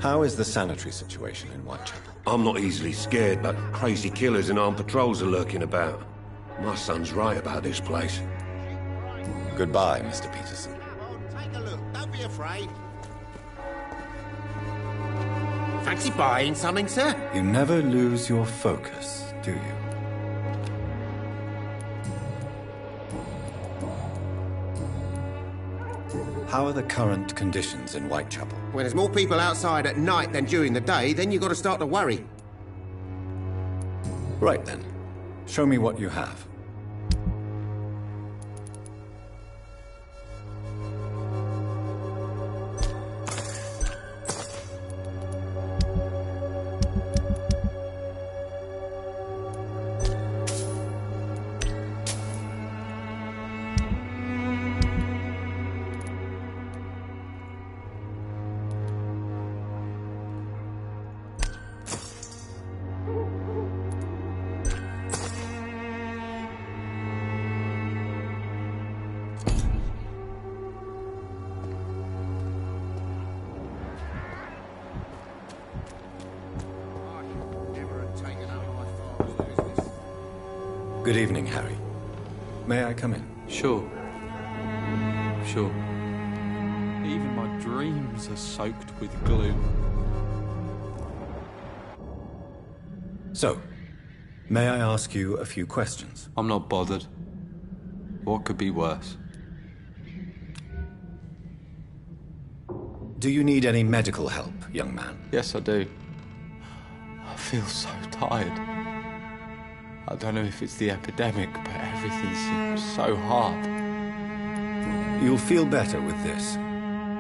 How is the sanitary situation in Whitechapel? I'm not easily scared, but crazy killers and armed patrols are lurking about. My son's right about this place. Goodbye, Mr. Peterson. Take a look. Don't be afraid. Fancy buying something, sir? You never lose your focus, do you? How are the current conditions in Whitechapel? When there's more people outside at night than during the day, then you've got to start to worry. Right then. Show me what you have. Good evening, Harry. May I come in? Sure. Sure. Even my dreams are soaked with gloom. So, may I ask you a few questions? I'm not bothered. What could be worse? Do you need any medical help, young man? Yes, I do. I feel so tired. I don't know if it's the epidemic, but everything seems so hard. You'll feel better with this.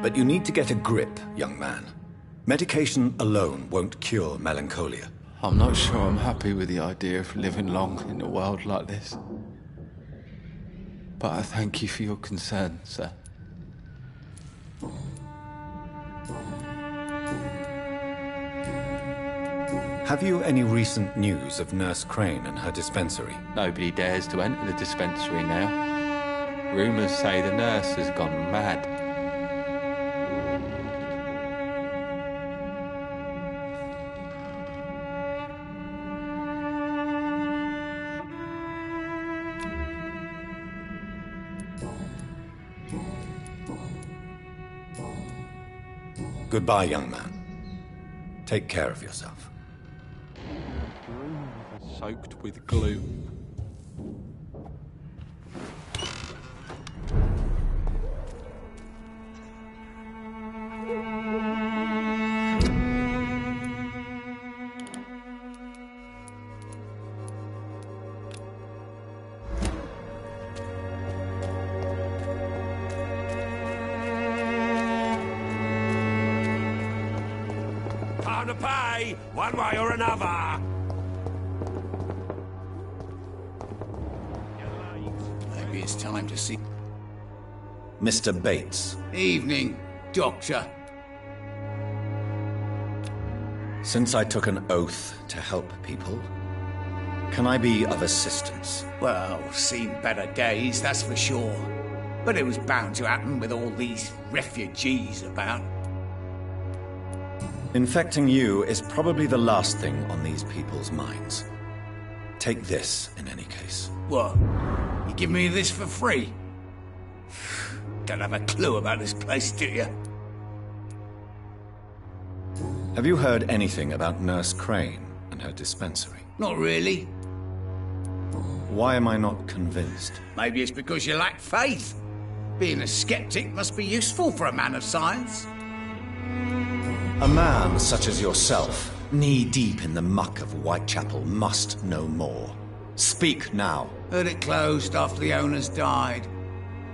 But you need to get a grip, young man. Medication alone won't cure melancholia. I'm not sure I'm happy with the idea of living long in a world like this. But I thank you for your concern, sir. Have you any recent news of Nurse Crane and her dispensary? Nobody dares to enter the dispensary now. Rumours say the nurse has gone mad. Goodbye, young man. Take care of yourself. Soaked with gloom. Time to pay, one way or another. Maybe it's time to see... Mr. Bates. Evening, Doctor. Since I took an oath to help people, can I be of assistance? Well, seen better days, that's for sure. But it was bound to happen with all these refugees about. Infecting you is probably the last thing on these people's minds. Take this, in any case. What? You give me this for free? Don't have a clue about this place, do you? Have you heard anything about Nurse Crane and her dispensary? Not really. Why am I not convinced? Maybe it's because you lack faith. Being a skeptic must be useful for a man of science. A man such as yourself, knee-deep in the muck of Whitechapel, must know more. Speak now. Heard it closed after the owners died.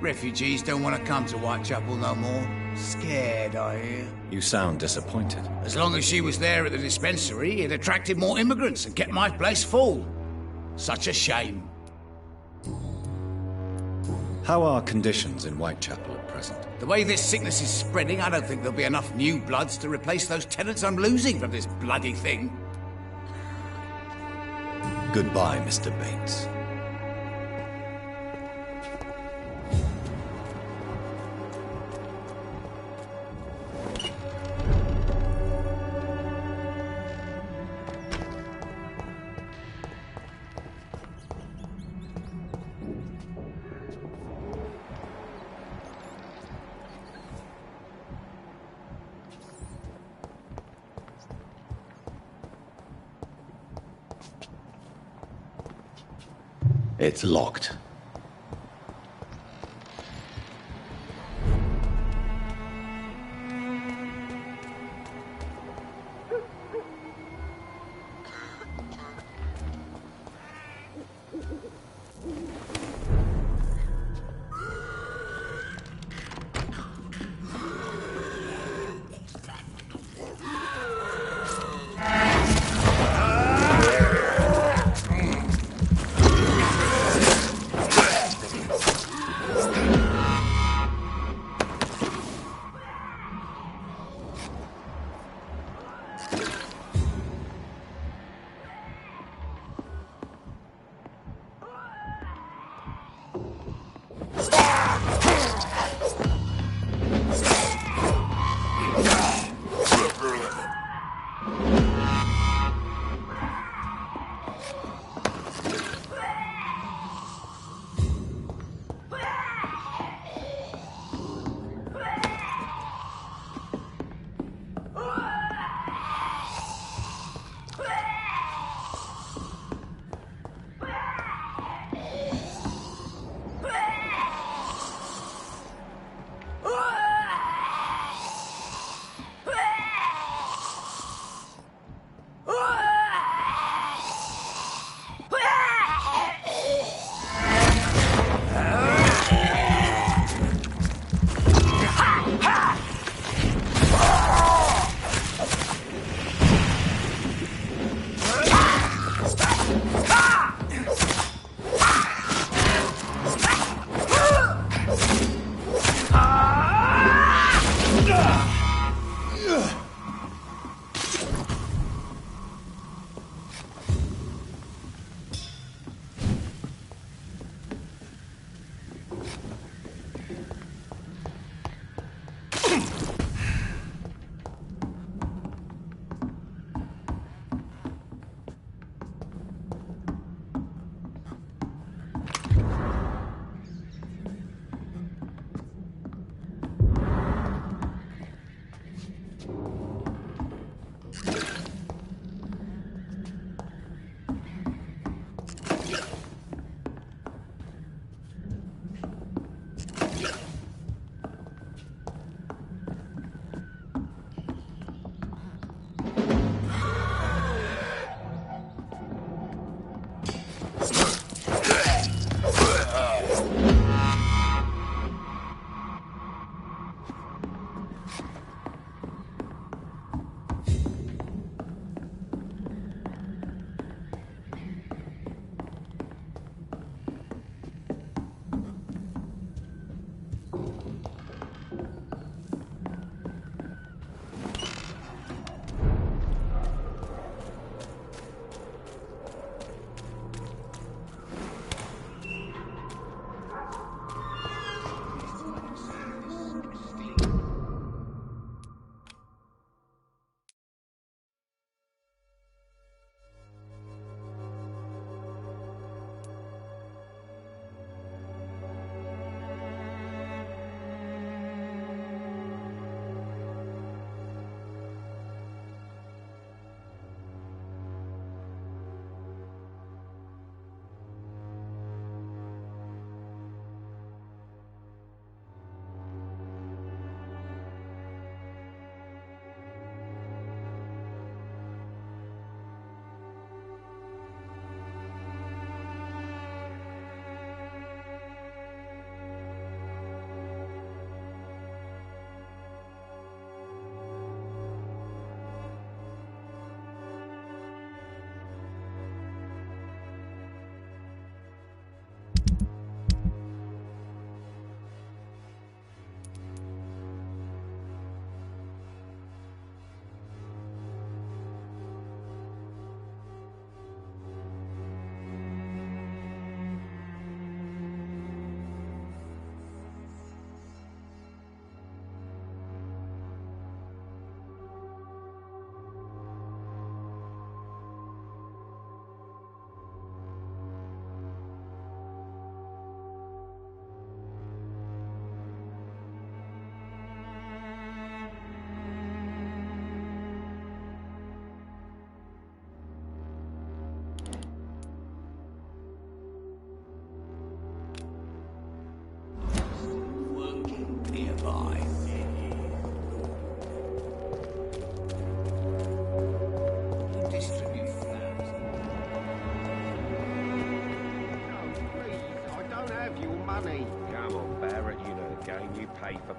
Refugees don't want to come to Whitechapel no more. Scared, I hear. You sound disappointed. As long as she was there at the dispensary, it attracted more immigrants and kept my place full. Such a shame. How are conditions in Whitechapel at present? The way this sickness is spreading, I don't think there'll be enough new bloods to replace those tenants I'm losing from this bloody thing. Goodbye, Mr. Bates. It's locked.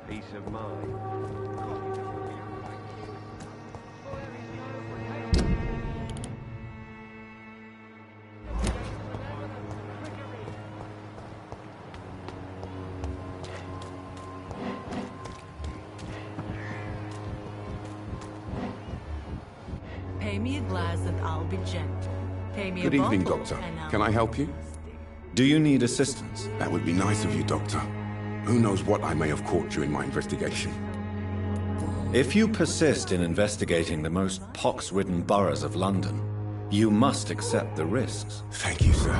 peace of mind. Pay me a glass and I'll be gentle. Pay me Good a evening, bottle Doctor. and I'll Can I help you? Do you need assistance? That would be nice of you, Doctor. Who knows what I may have caught during my investigation. If you persist in investigating the most pox-ridden boroughs of London, you must accept the risks. Thank you, sir.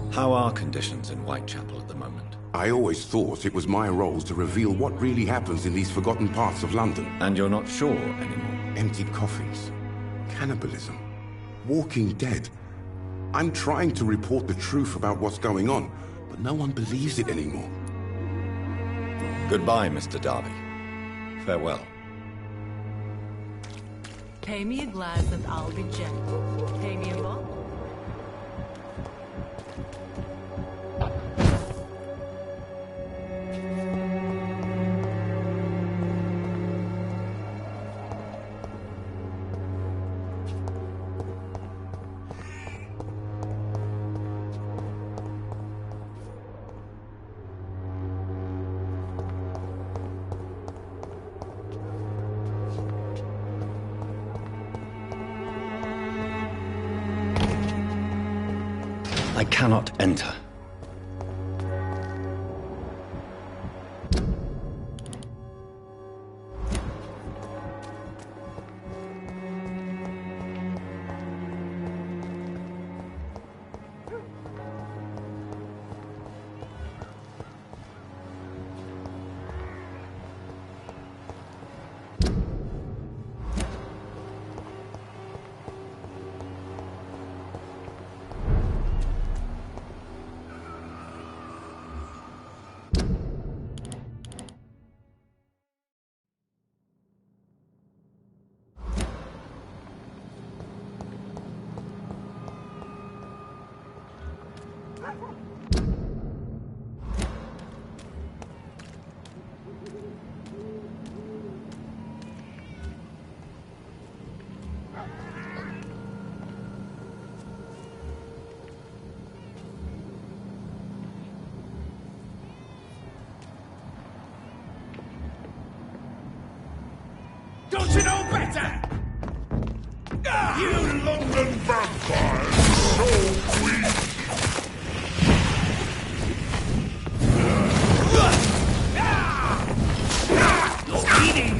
How are conditions in Whitechapel at the moment? I always thought it was my role to reveal what really happens in these forgotten parts of London. And you're not sure anymore? Emptied coffins, cannibalism, walking dead. I'm trying to report the truth about what's going on, but no one believes it anymore. Goodbye, Mr. Darby. Farewell. Pay me a glass and I'll be gentle. Pay me a bottle. I cannot enter. Don't you know better? You London vampires, so weak. You're eating.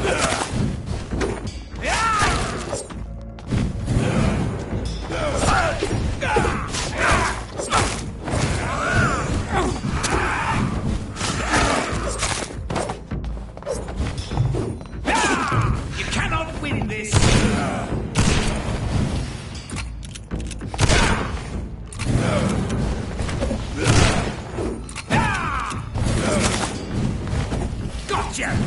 You cannot win this. Gotcha!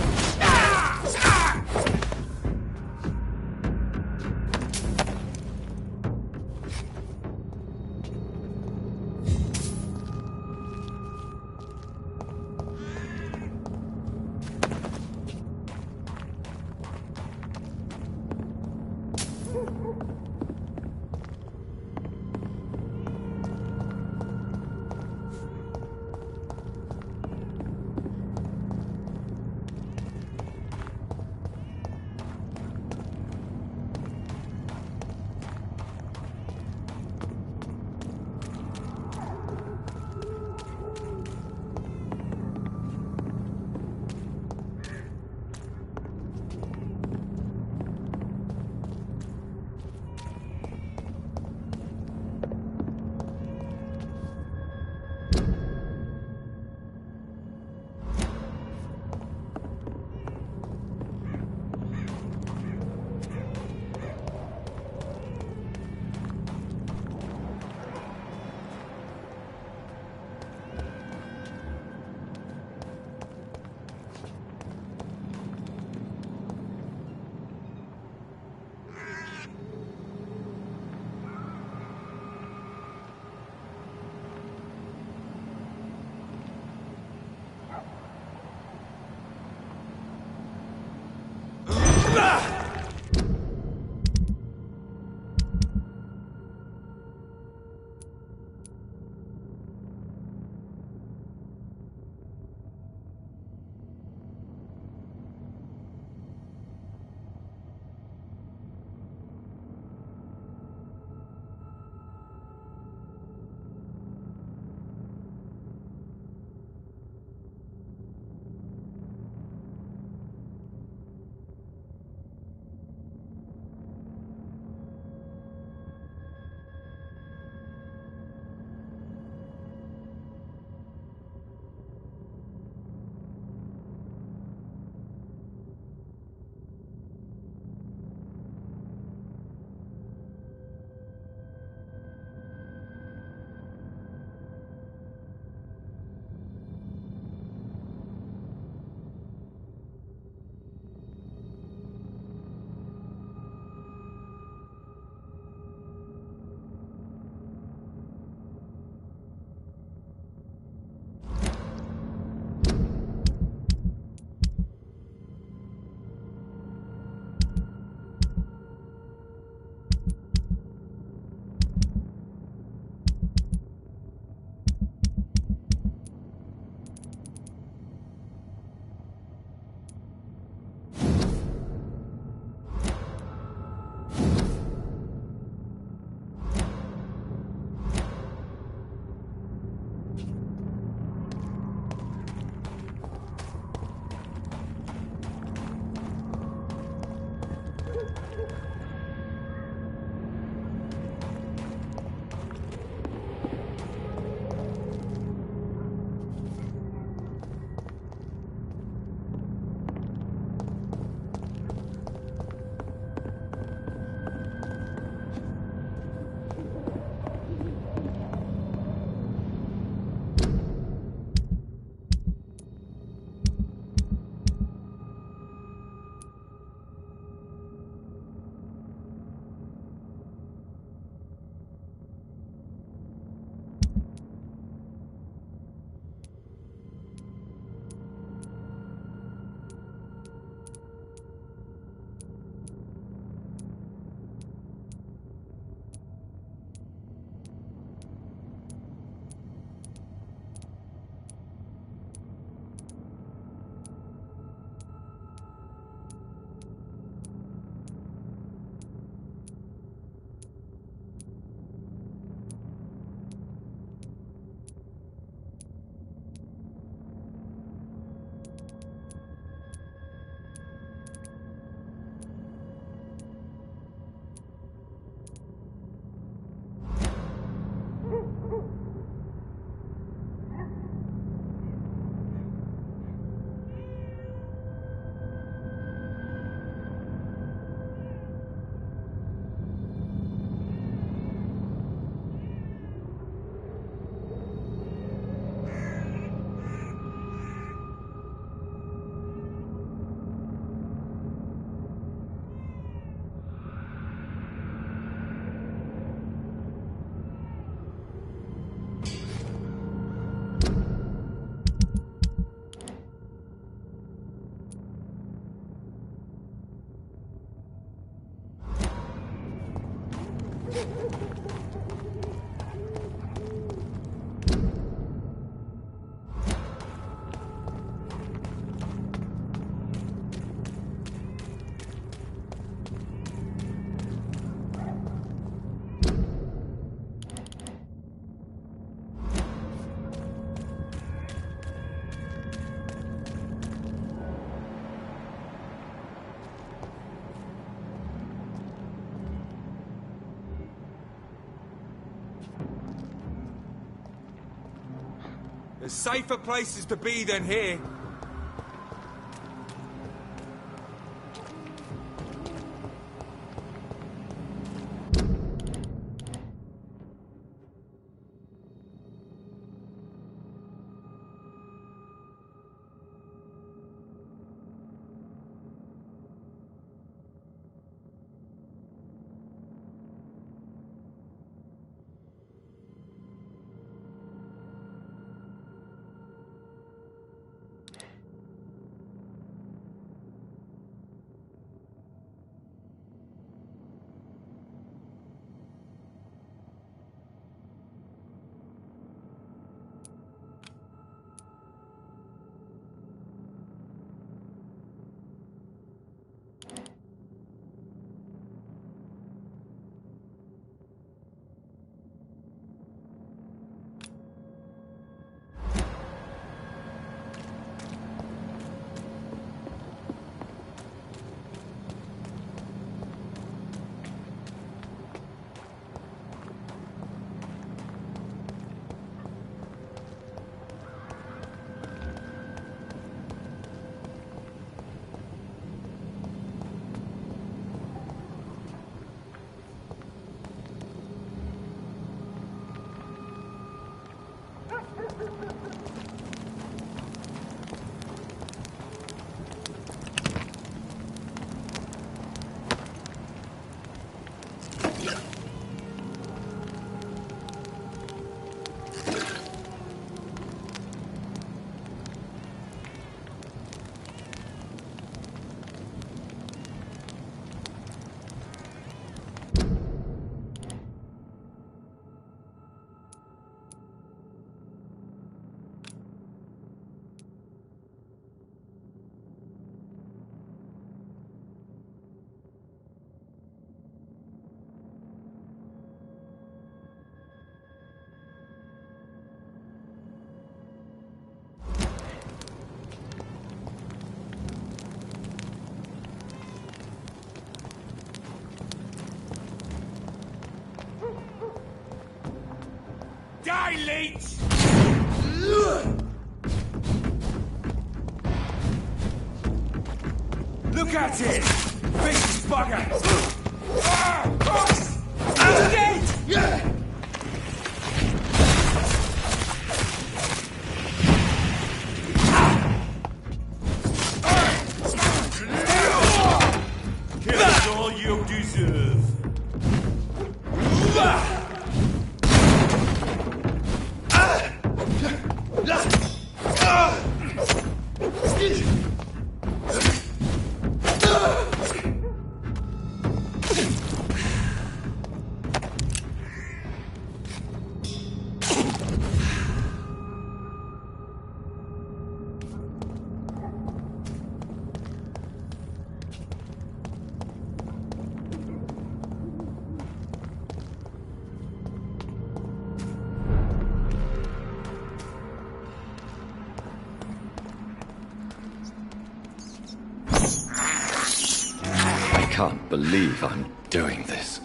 There's safer places to be than here. Die, leech! Look at it! Vicious bugger! Out the gate! Yeah! Kills all you deserve! I can't believe I'm doing this.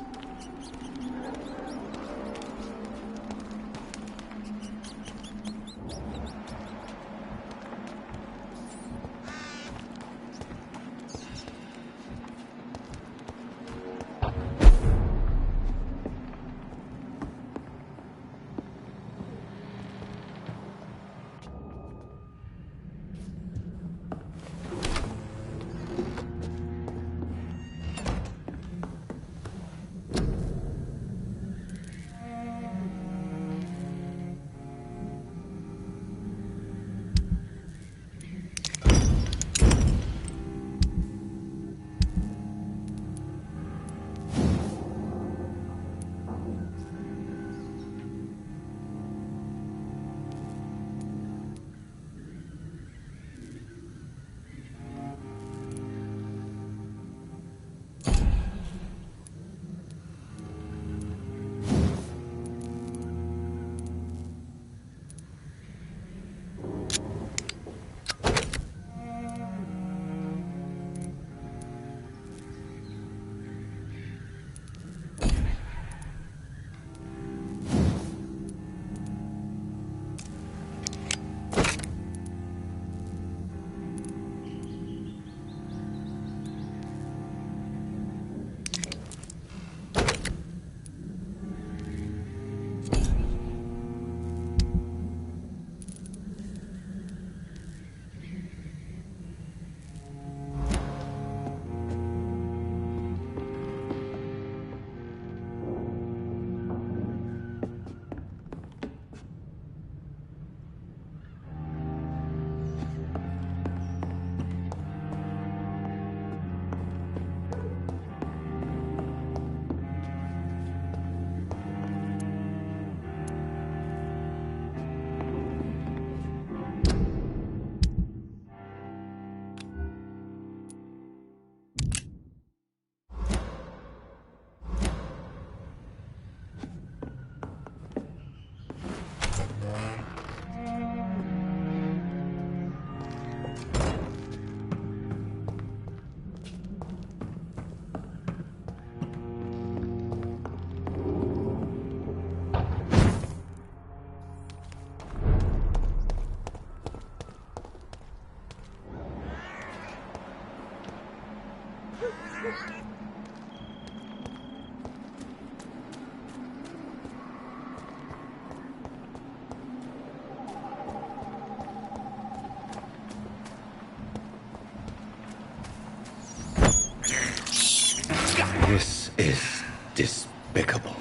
This is despicable.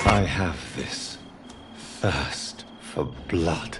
I have this thirst for blood.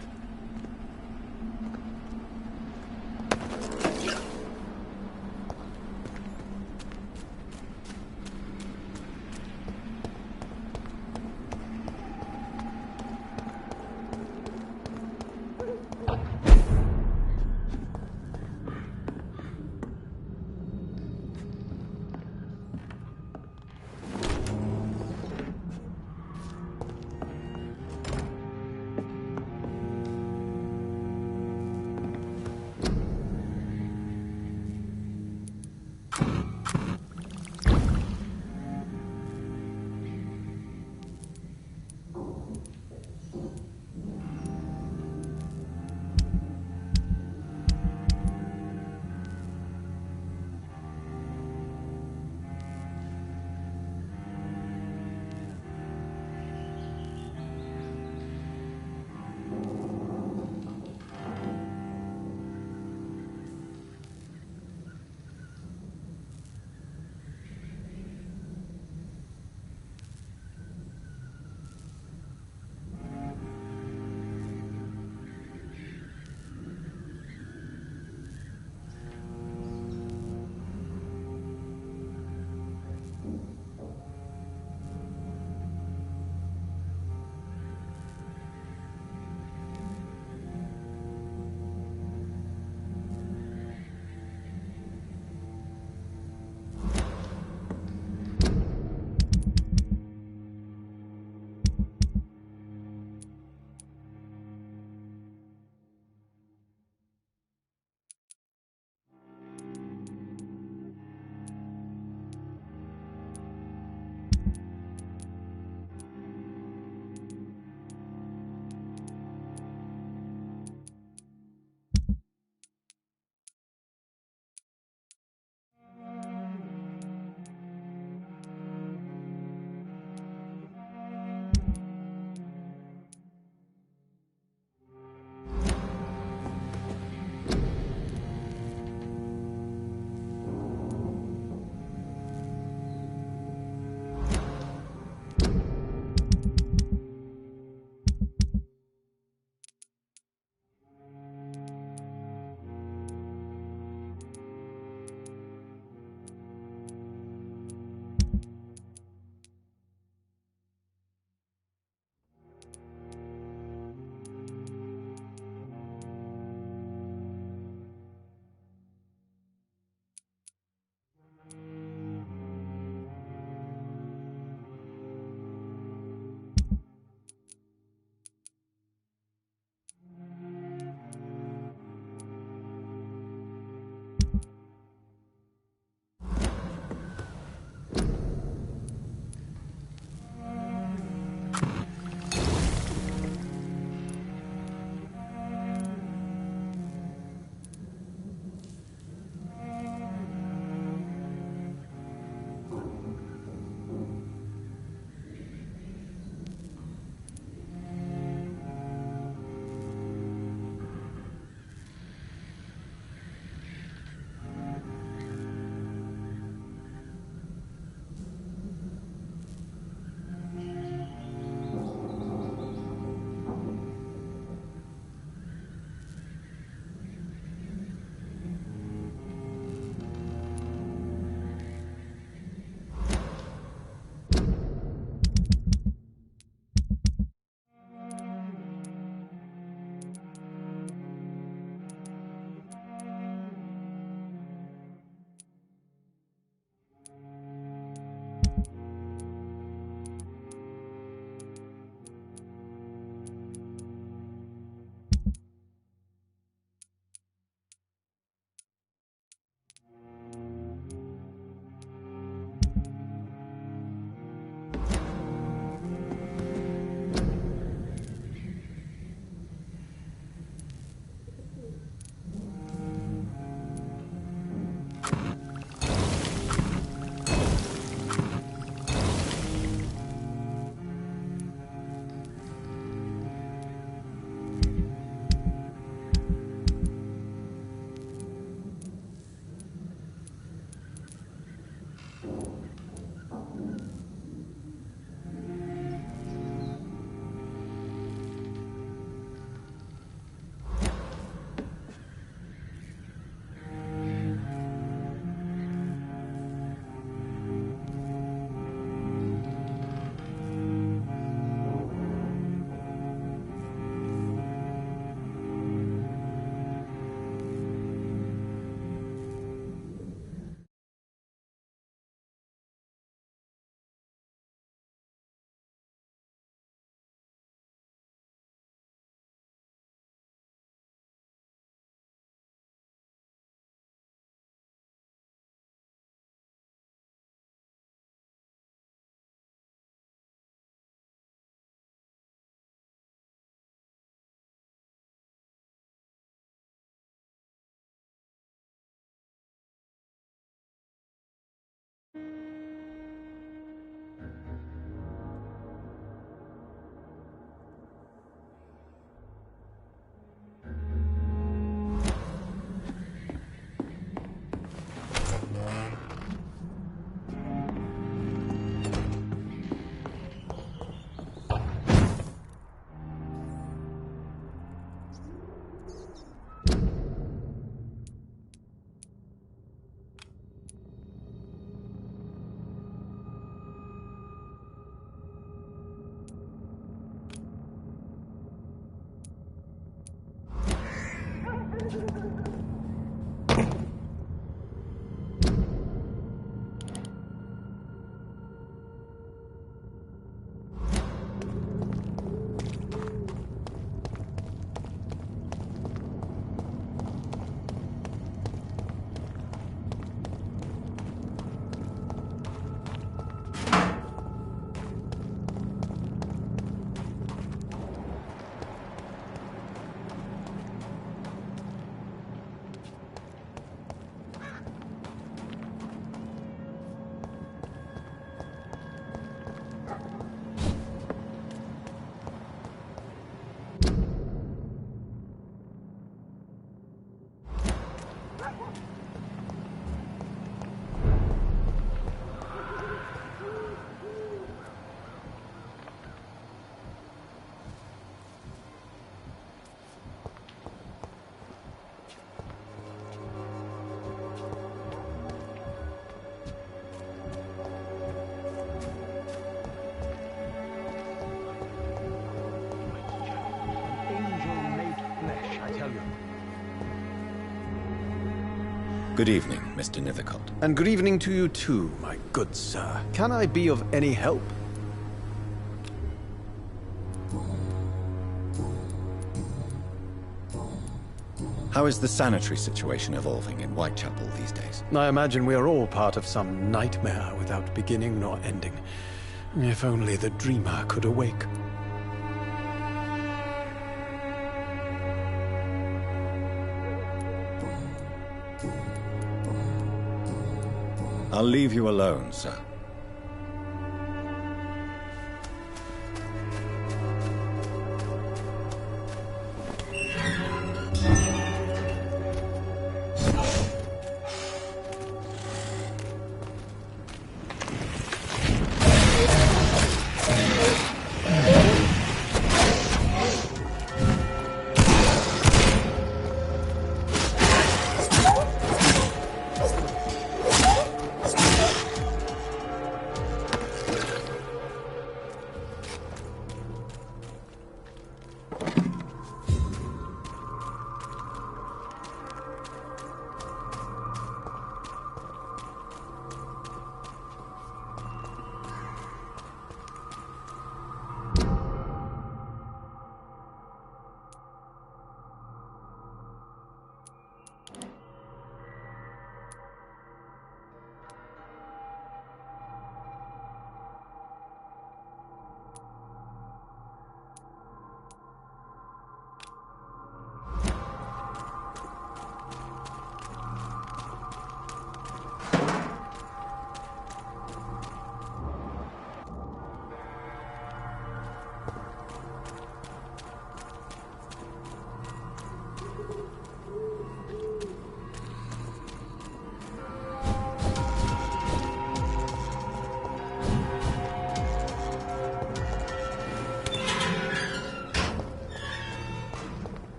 Good evening, Mr. Nithicott. And good evening to you too, my good sir. Can I be of any help? How is the sanitary situation evolving in Whitechapel these days? I imagine we are all part of some nightmare without beginning nor ending. If only the dreamer could awake. I'll leave you alone, sir.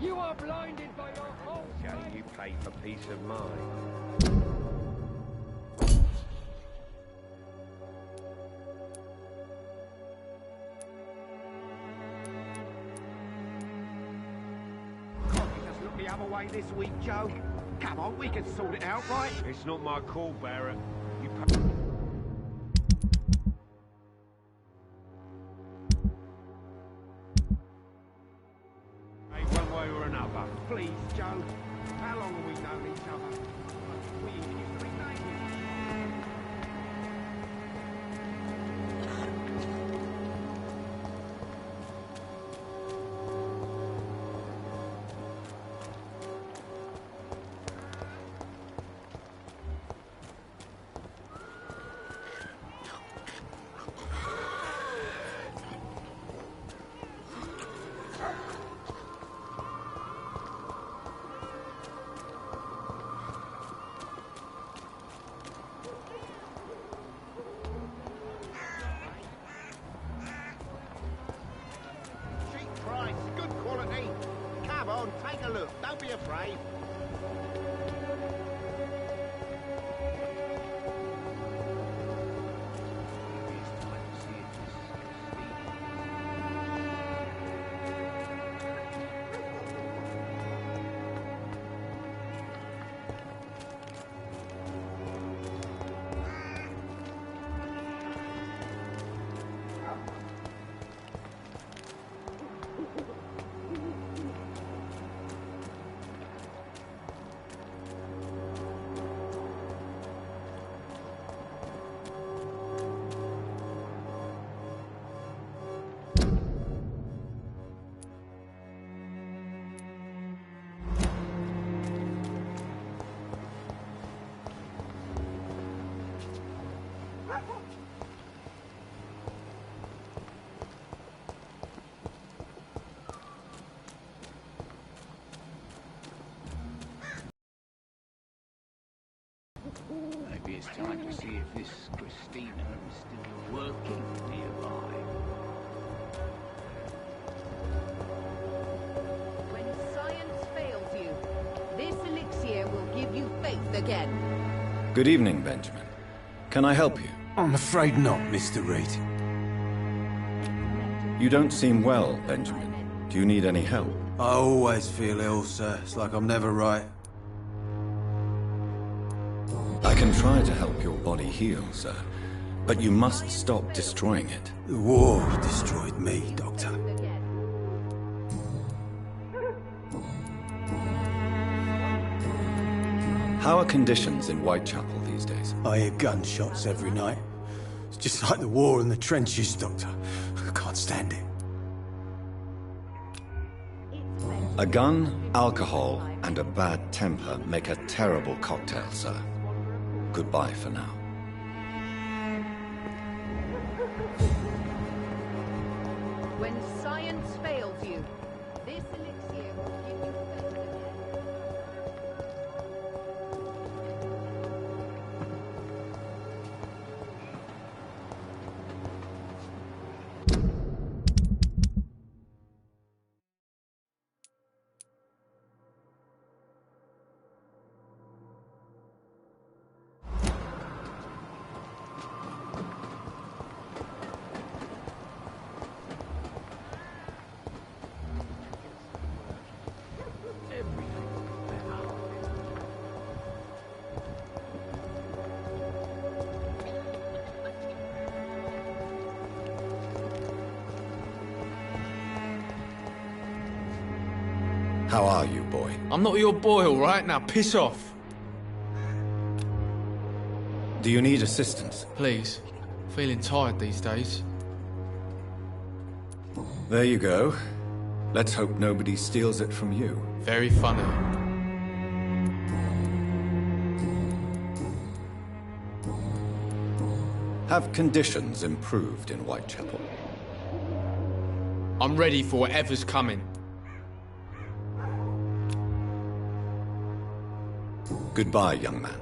You are blinded by your whole Okay, you pay for peace of mind. Just look the other way this week, Joe. Come on, we can sort it out, right? It's not my call, Barrett. You one way or another. Please, Joe. How long have we known each other? We even used to be neighbours. Take a look. Don't be afraid. Maybe it's time to see if this Christina is still working nearby. When science fails you, this elixir will give you faith again. Good evening, Benjamin. Can I help you? I'm afraid not, Mr. Reed. You don't seem well, Benjamin. Do you need any help? I always feel ill, sir. It's like I'm never right. I can try to help your body heal, sir. But you must stop destroying it. The war destroyed me, Doctor. How are conditions in Whitechapel these days? I hear gunshots every night. It's just like the war in the trenches, Doctor. I can't stand it. A gun, alcohol, and a bad temper make a terrible cocktail, sir. Goodbye for now. When science fails you, this elixir will give you faith again. How are you, boy? I'm not your boy, all right? Now piss off. Do you need assistance? Please. Feeling tired these days. There you go. Let's hope nobody steals it from you. Very funny. Have conditions improved in Whitechapel? I'm ready for whatever's coming. Goodbye, young man.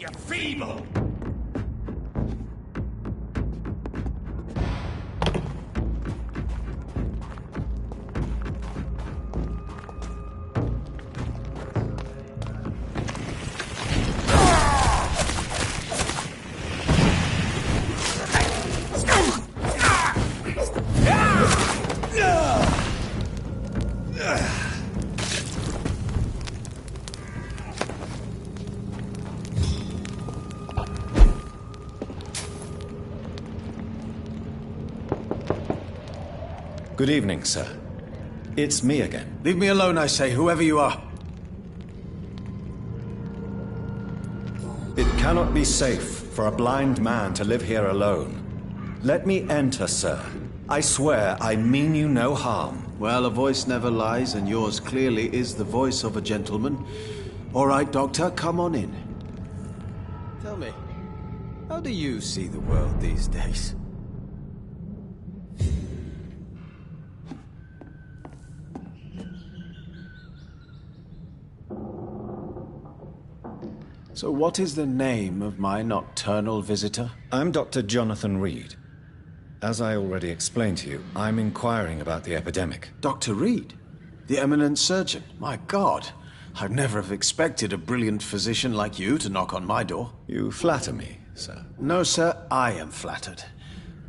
You're feeble! Good evening, sir. It's me again. Leave me alone, I say, whoever you are. It cannot be safe for a blind man to live here alone. Let me enter, sir. I swear I mean you no harm. Well, a voice never lies, and yours clearly is the voice of a gentleman. All right, Doctor, come on in. Tell me, how do you see the world these days? So what is the name of my nocturnal visitor? I'm Dr. Jonathan Reed. As I already explained to you, I'm inquiring about the epidemic. Dr. Reed? The eminent surgeon? My God, I'd never have expected a brilliant physician like you to knock on my door. You flatter me, sir. No, sir, I am flattered.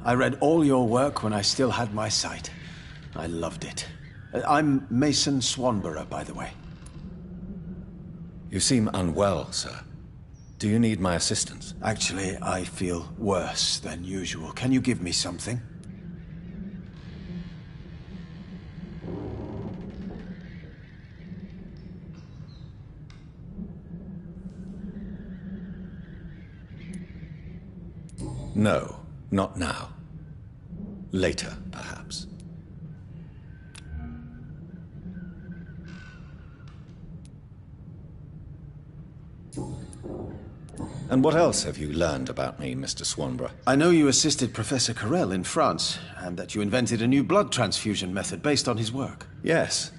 I read all your work when I still had my sight. I loved it. I'm Mason Swanborough, by the way. You seem unwell, sir. Do you need my assistance? Actually, I feel worse than usual. Can you give me something? No, not now. Later, perhaps. And what else have you learned about me, Mr. Swanborough? I know you assisted Professor Carell in France, and that you invented a new blood transfusion method based on his work. Yes.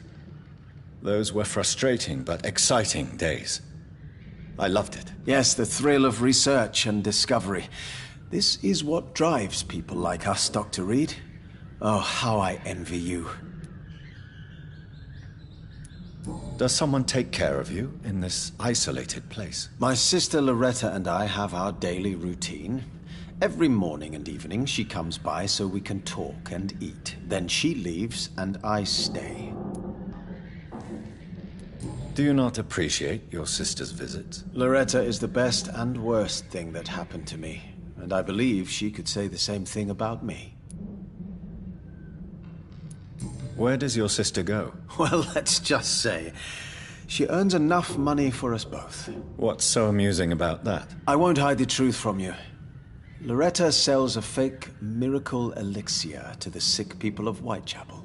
Those were frustrating but exciting days. I loved it. Yes, the thrill of research and discovery. This is what drives people like us, Dr. Reed. Oh, how I envy you. Does someone take care of you in this isolated place? My sister Loretta and I have our daily routine. Every morning and evening she comes by so we can talk and eat. Then she leaves and I stay. Do you not appreciate your sister's visits? Loretta is the best and worst thing that happened to me. And I believe she could say the same thing about me. Where does your sister go? Well, let's just say, she earns enough money for us both. What's so amusing about that? I won't hide the truth from you. Loretta sells a fake miracle elixir to the sick people of Whitechapel.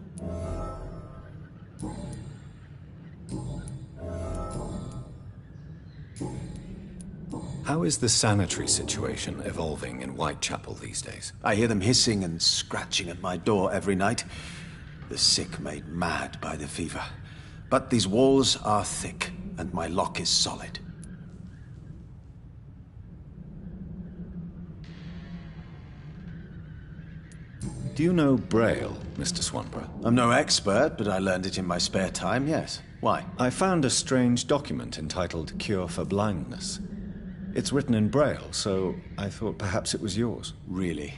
How is the sanitary situation evolving in Whitechapel these days? I hear them hissing and scratching at my door every night. The sick made mad by the fever. But these walls are thick, and my lock is solid. Do you know Braille, Mr. Swanborough? I'm no expert, but I learned it in my spare time, yes. Why? I found a strange document entitled Cure for Blindness. It's written in Braille, so I thought perhaps it was yours. Really?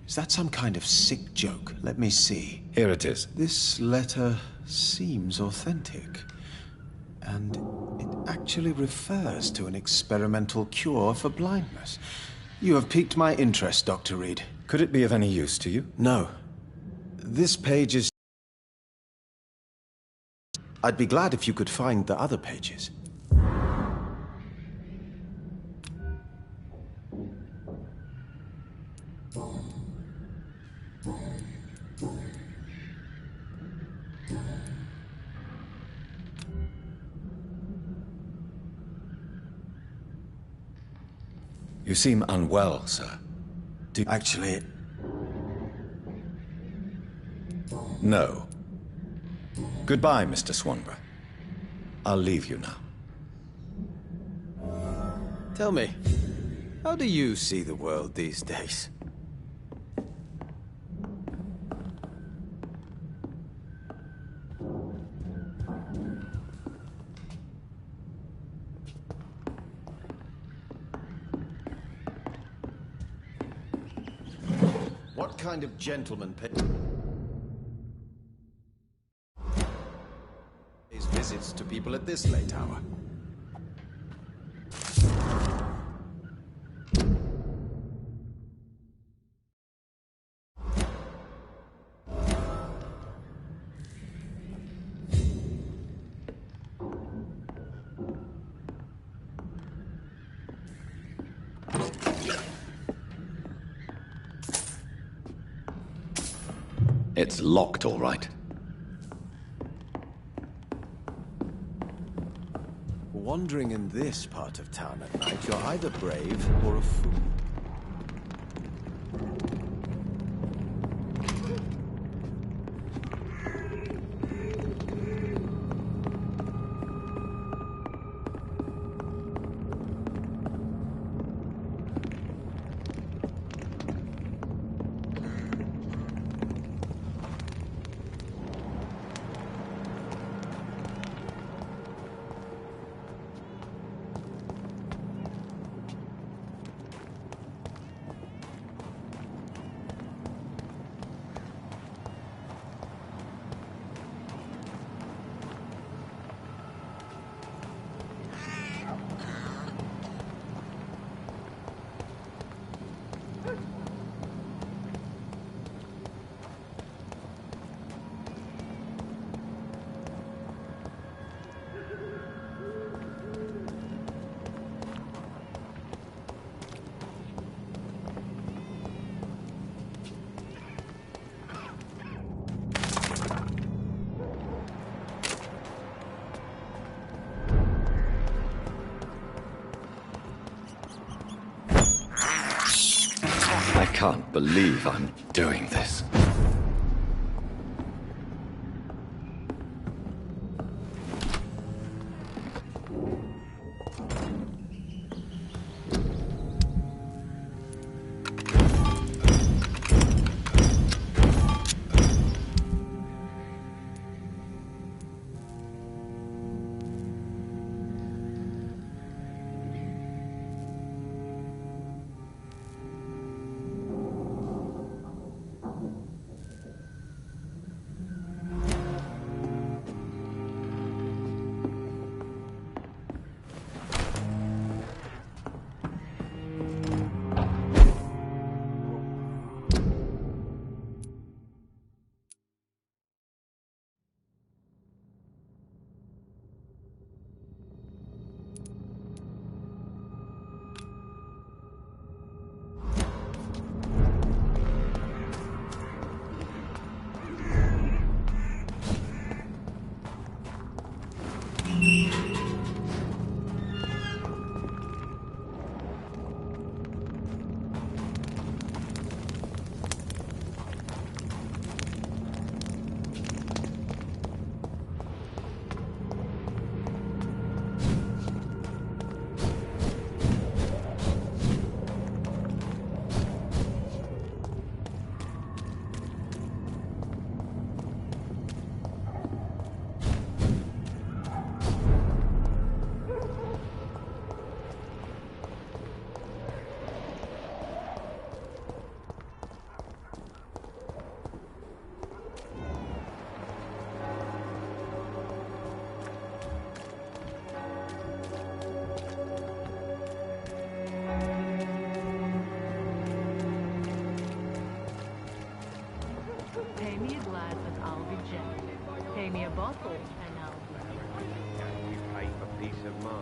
Is that some kind of sick joke? Let me see. Here it is. This letter seems authentic. And it actually refers to an experimental cure for blindness. You have piqued my interest, Dr. Reed. Could it be of any use to you? No. This page is... I'd be glad if you could find the other pages. You seem unwell, sir. Actually... No. Goodbye, Mr. Swanborough. I'll leave you now. Tell me, how do you see the world these days? What kind of gentleman pays visits to people at this late hour? It's locked, all right. Wandering in this part of town at night, you're either brave or a fool. I can't believe I'm doing this. peace of mind.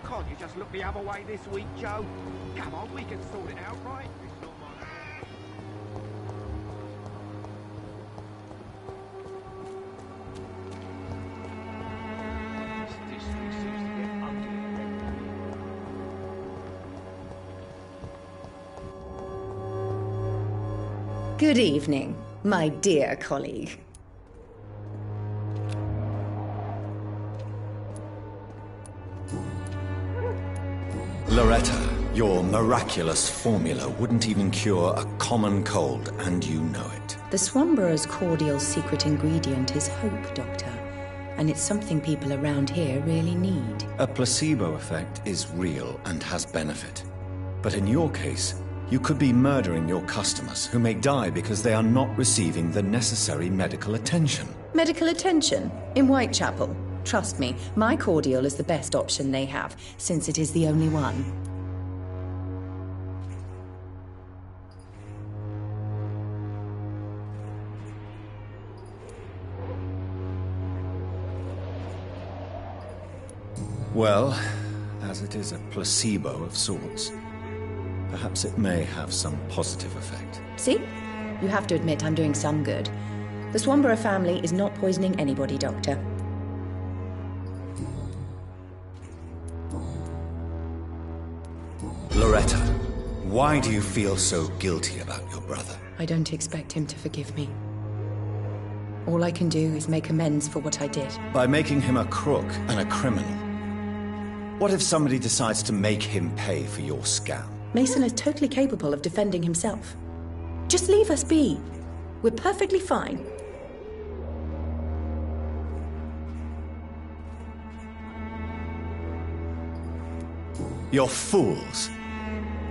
Can't you just look the other way this week, Joe? Come on, we can sort it out, right? It's not my... This district seems to get ugly again. Good evening, my dear colleague. Loretta, your miraculous formula wouldn't even cure a common cold, and you know it. The Swamborough's cordial secret ingredient is hope, Doctor. And it's something people around here really need. A placebo effect is real and has benefit. But in your case, you could be murdering your customers who may die because they are not receiving the necessary medical attention. Medical attention? In Whitechapel? Trust me, my cordial is the best option they have, since it is the only one. Well, as it is a placebo of sorts, perhaps it may have some positive effect. See? You have to admit I'm doing some good. The Swamborough family is not poisoning anybody, Doctor. Loretta, why do you feel so guilty about your brother? I don't expect him to forgive me. All I can do is make amends for what I did. By making him a crook and a criminal. What if somebody decides to make him pay for your scam? Mason is totally capable of defending himself. Just leave us be. We're perfectly fine. You're fools.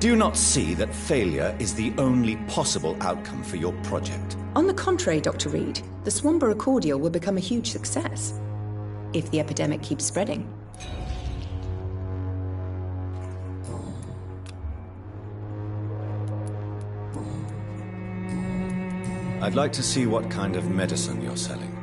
Do you not see that failure is the only possible outcome for your project? On the contrary, Dr. Reed, the Swamborough cordial will become a huge success. If the epidemic keeps spreading. I'd like to see what kind of medicine you're selling.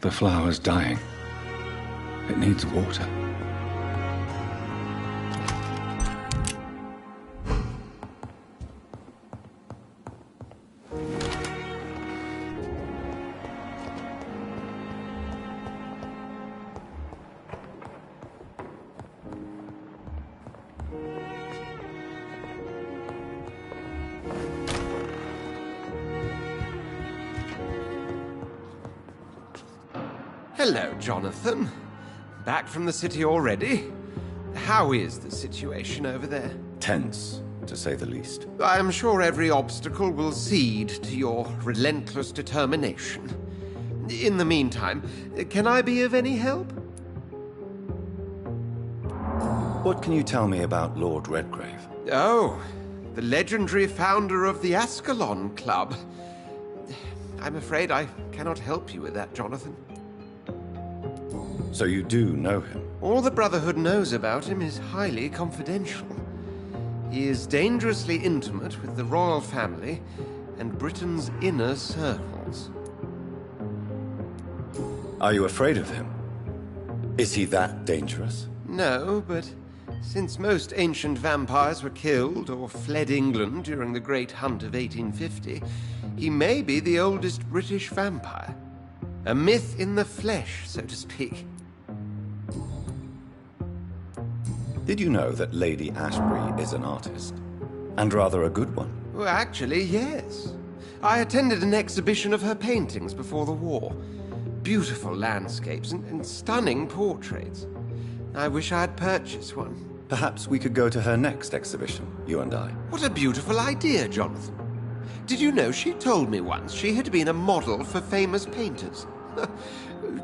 The flower's dying. It needs water. Hello, Jonathan. Back from the city already? How is the situation over there? Tense, to say the least. I am sure every obstacle will cede to your relentless determination. In the meantime, can I be of any help? What can you tell me about Lord Redgrave? Oh, the legendary founder of the Ascalon Club. I'm afraid I cannot help you with that, Jonathan. So you do know him? All the Brotherhood knows about him is highly confidential. He is dangerously intimate with the royal family and Britain's inner circles. Are you afraid of him? Is he that dangerous? No, but since most ancient vampires were killed or fled England during the Great Hunt of 1850, he may be the oldest British vampire. A myth in the flesh, so to speak. Did you know that Lady Asprey is an artist? And rather a good one? Well, actually, yes. I attended an exhibition of her paintings before the war. Beautiful landscapes and stunning portraits. I wish I had purchased one. Perhaps we could go to her next exhibition, you and I. What a beautiful idea, Jonathan. Did you know she told me once she had been a model for famous painters?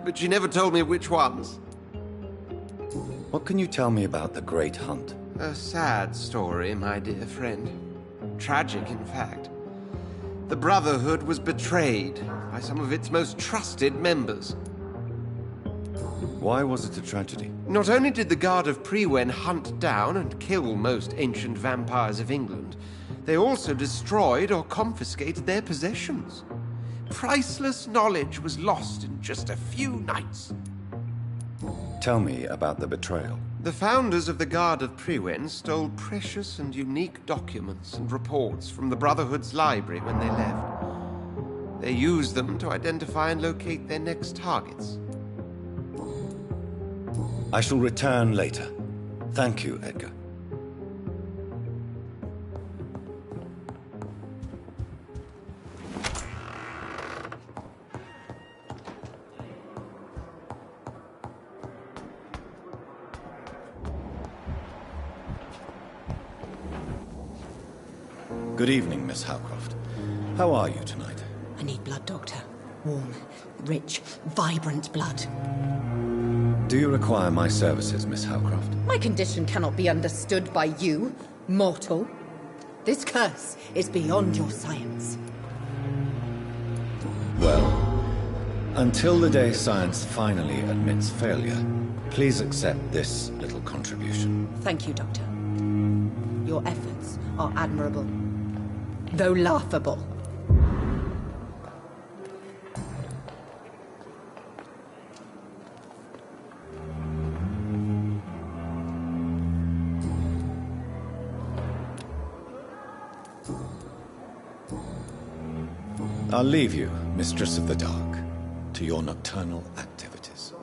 But she never told me which ones. What can you tell me about the Great Hunt? A sad story, my dear friend. Tragic, in fact. The Brotherhood was betrayed by some of its most trusted members. Why was it a tragedy? Not only did the Guard of Prewen hunt down and kill most ancient vampires of England, they also destroyed or confiscated their possessions. Priceless knowledge was lost in just a few nights. Tell me about the betrayal. The founders of the Guard of Prewen stole precious and unique documents and reports from the Brotherhood's library when they left. They used them to identify and locate their next targets. I shall return later. Thank you, Edgar. Good evening, Miss Howcroft. How are you tonight? I need blood, Doctor. Warm, rich, vibrant blood. Do you require my services, Miss Howcroft? My condition cannot be understood by you, mortal. This curse is beyond your science. Well, until the day science finally admits failure, please accept this little contribution. Thank you, Doctor. Your efforts are admirable, though laughable. I'll leave you, Mistress of the Dark, to your nocturnal activities.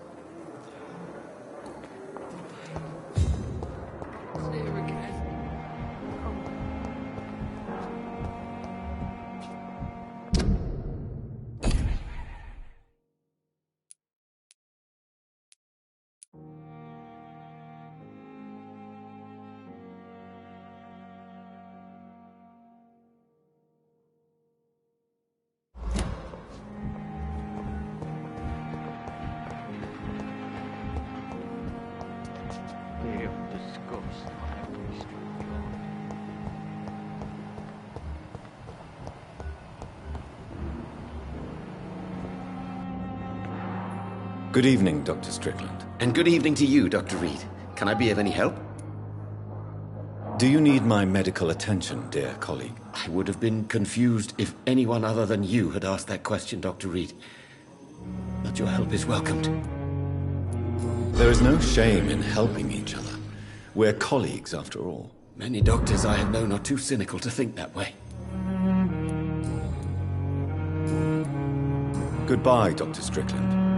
Good evening, Dr. Strickland. And good evening to you, Dr. Reed. Can I be of any help? Do you need my medical attention, dear colleague? I would have been confused if anyone other than you had asked that question, Dr. Reed. but your help is welcomed. There is no shame in helping each other. We're colleagues, after all. Many doctors I have known are too cynical to think that way. Goodbye, Dr. Strickland.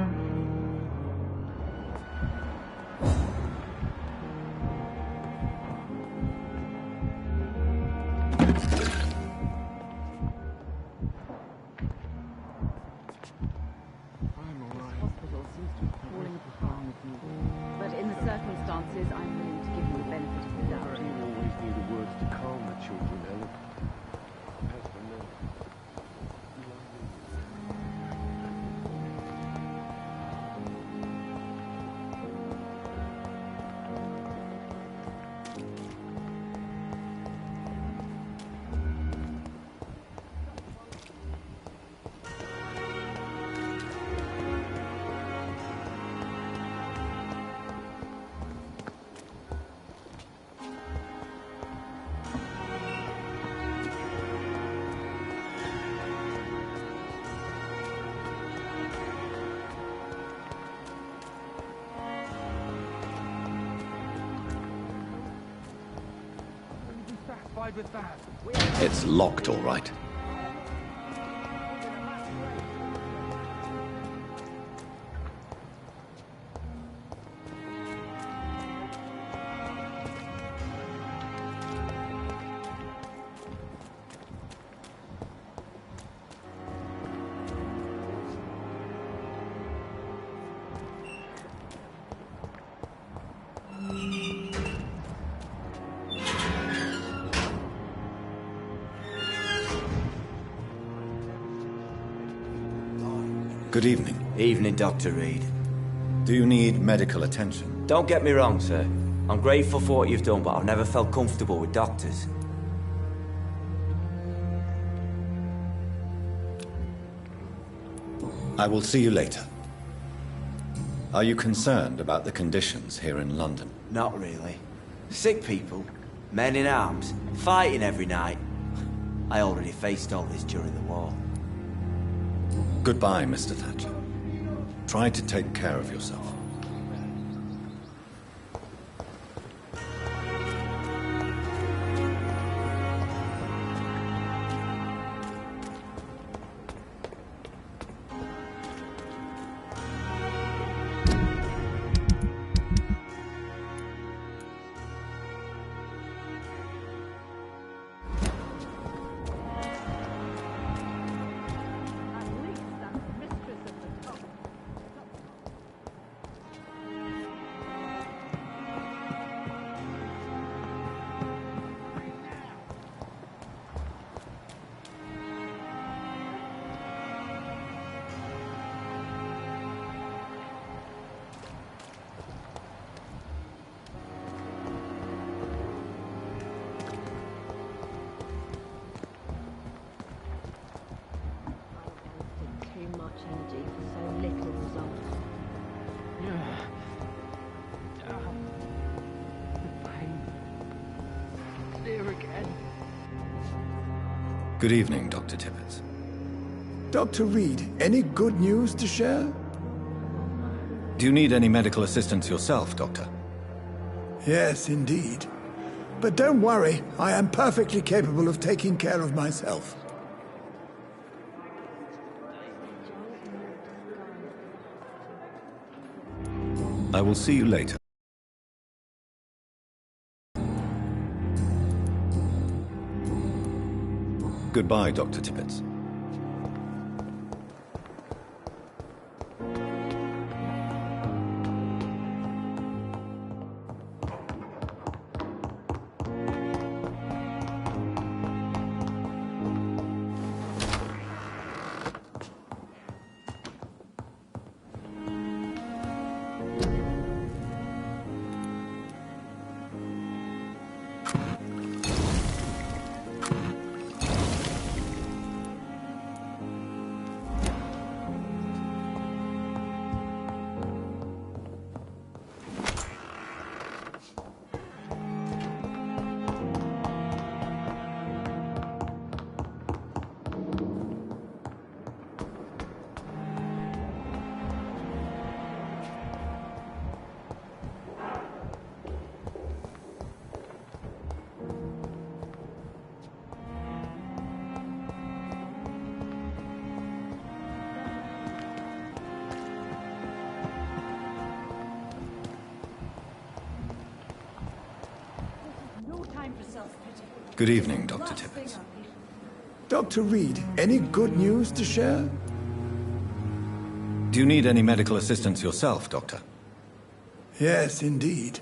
But in the circumstances, I'm willing to give you the benefit of the doubt. You always knew the words to calm the children, Ellen. With that. It's locked, all right. Good evening. Evening, Dr. Reed. Do you need medical attention? Don't get me wrong, sir. I'm grateful for what you've done, but I've never felt comfortable with doctors. I will see you later. Are you concerned about the conditions here in London? Not really. Sick people, men in arms, fighting every night. I already faced all this during the war. Goodbye, Mr. Thatcher. Try to take care of yourself. Good evening, Dr. Tippett. Dr. Reed, any good news to share? Do you need any medical assistance yourself, Doctor? Yes, indeed. But don't worry, I am perfectly capable of taking care of myself. I will see you later. Goodbye, Dr. Tippett. Good evening, Dr. Tippett. Dr. Reed, any good news to share? Do you need any medical assistance yourself, Doctor? Yes, indeed.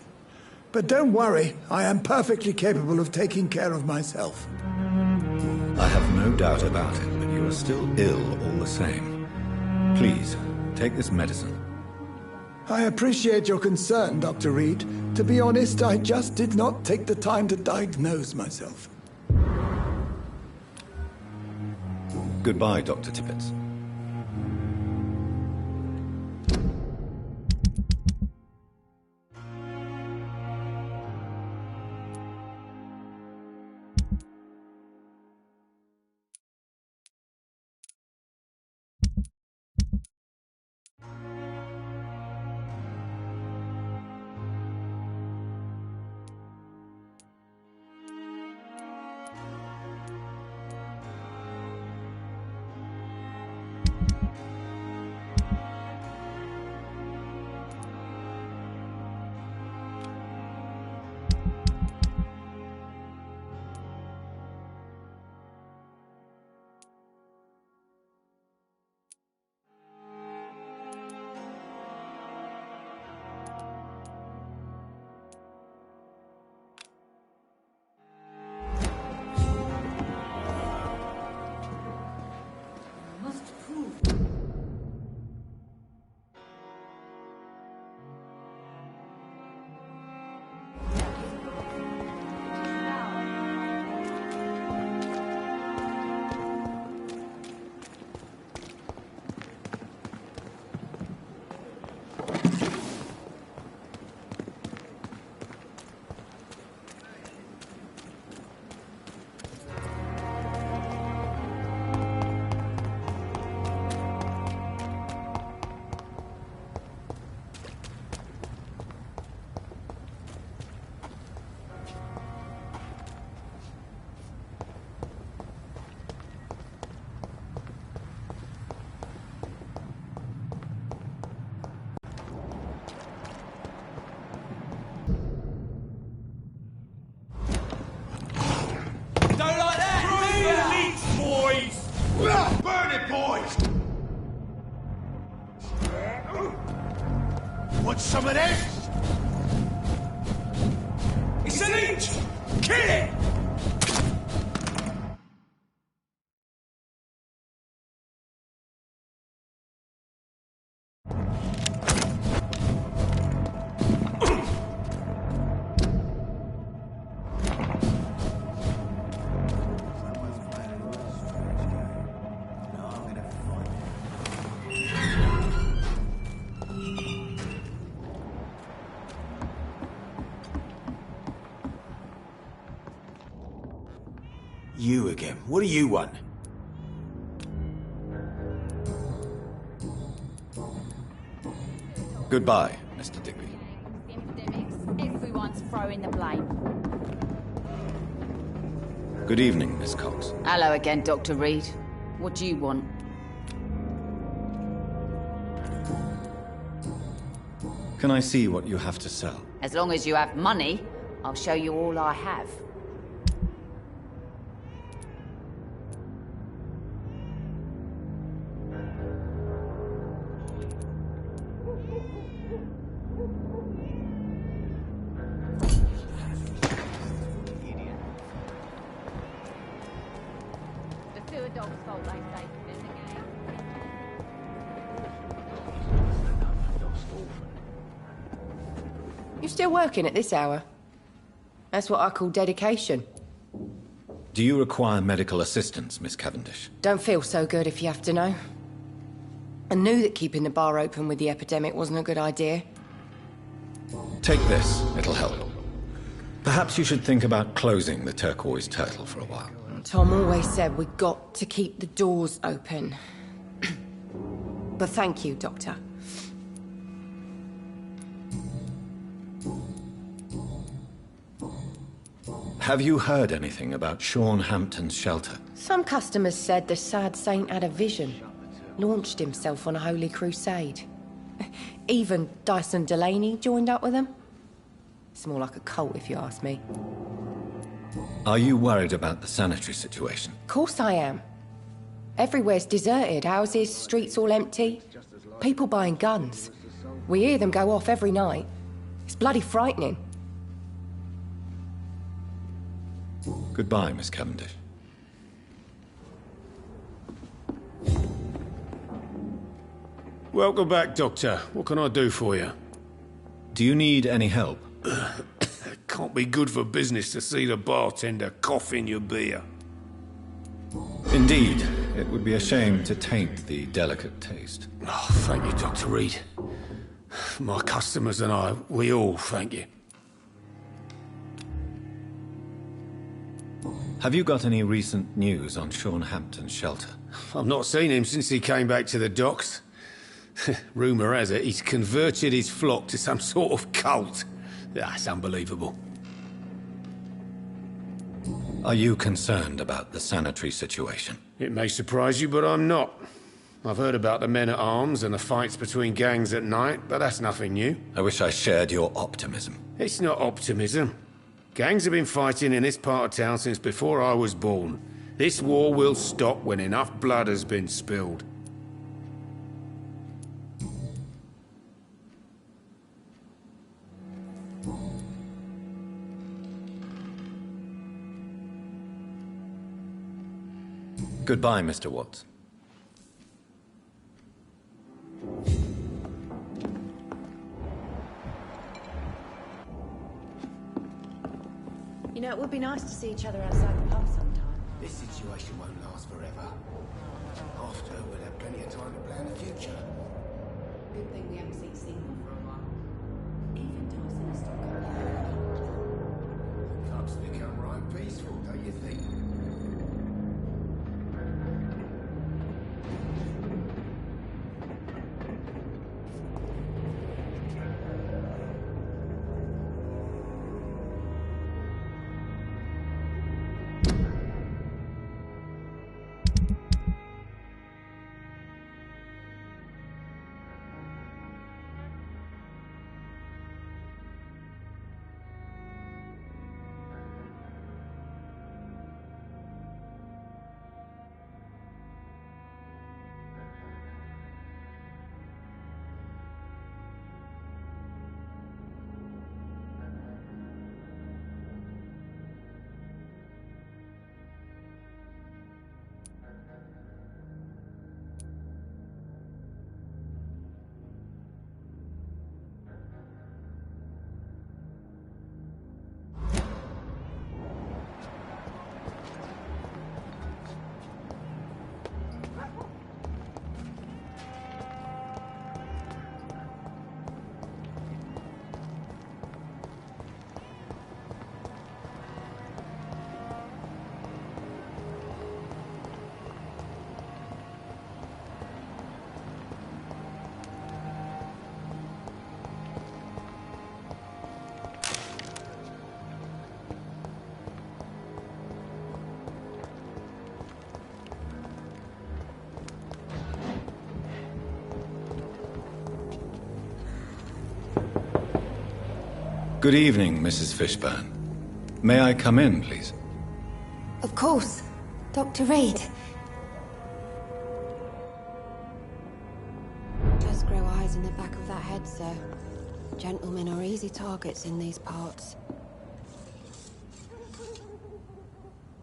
But don't worry, I am perfectly capable of taking care of myself. I have no doubt about it, but you are still ill all the same. Please, take this medicine. I appreciate your concern, Dr. Reed. To be honest, I just did not take the time to diagnose myself. Goodbye, Dr. Tippett. Burn it, boys! Want some of this? It's an leech! Kill it! You again. What do you want? Goodbye, Mr. Digby. Everyone's throwing the blame. Good evening, Miss Cox. Hello again, Dr. Reed. What do you want? Can I see what you have to sell? As long as you have money, I'll show you all I have. You're still working at this hour? That's what I call dedication. Do you require medical assistance, Miss Cavendish? Don't feel so good if you have to know. I knew that keeping the bar open with the epidemic wasn't a good idea. Take this, it'll help. Perhaps you should think about closing the Turquoise Turtle for a while. Tom always said we got to keep the doors open. But thank you, Doctor. Have you heard anything about Sean Hampton's shelter? Some customers said the sad saint had a vision. Launched himself on a holy crusade. Even Dyson Delaney joined up with them. It's more like a cult, if you ask me. Are you worried about the sanitary situation? Of course I am. Everywhere's deserted, houses, streets all empty. People buying guns. We hear them go off every night. It's bloody frightening. Goodbye, Miss Cavendish. Welcome back, Doctor. What can I do for you? Do you need any help? Can't be good for business to see the bartender coughing your beer. Indeed. It would be a shame to taint the delicate taste. Oh, thank you, Dr. Reed. My customers and I, we all thank you. Have you got any recent news on Sean Hampton's shelter? I've not seen him since he came back to the docks. Rumour has it he's converted his flock to some sort of cult. That's unbelievable. Are you concerned about the sanitary situation? It may surprise you, but I'm not. I've heard about the men-at-arms and the fights between gangs at night, but that's nothing new. I wish I shared your optimism. It's not optimism. Gangs have been fighting in this part of town since before I was born. This war will stop when enough blood has been spilled. Goodbye, Mr. Watts. You know, it would be nice to see each other outside the pub sometime. This situation won't last forever. After, we'll have plenty of time to plan the future. Good thing we haven't seen Seymour for a while. Even Tyson is still coming. The club's become right peaceful, don't you think? Good evening, Mrs. Fishburne. May I come in, please? Of course. Dr. Reed. Does grow eyes in the back of that head, sir. Gentlemen are easy targets in these parts.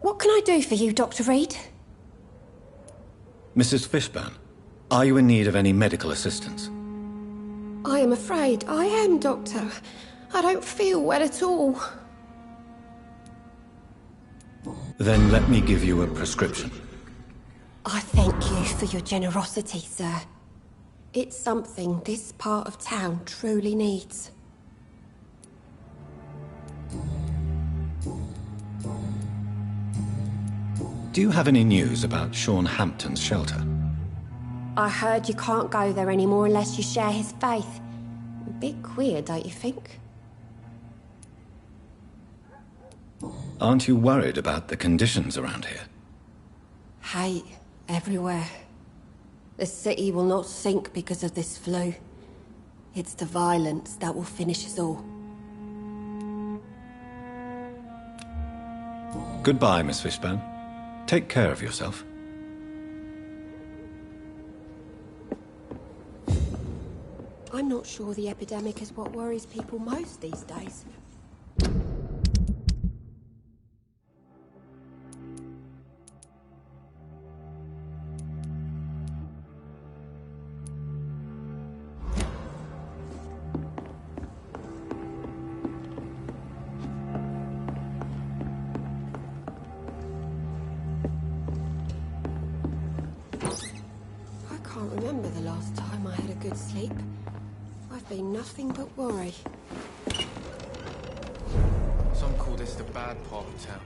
What can I do for you, Dr. Reed? Mrs. Fishburne, are you in need of any medical assistance? I am afraid I am, Doctor. I don't feel well at all. Then let me give you a prescription. I thank you for your generosity, sir. It's something this part of town truly needs. Do you have any news about Sean Hampton's shelter? I heard you can't go there anymore unless you share his faith. A bit queer, don't you think? Aren't you worried about the conditions around here? Hate everywhere. The city will not sink because of this flu. It's the violence that will finish us all. Goodbye, Miss Fishburne. Take care of yourself. I'm not sure the epidemic is what worries people most these days. I can't remember the last time I had a good sleep. I've been nothing but worry. Some call this the bad part of town.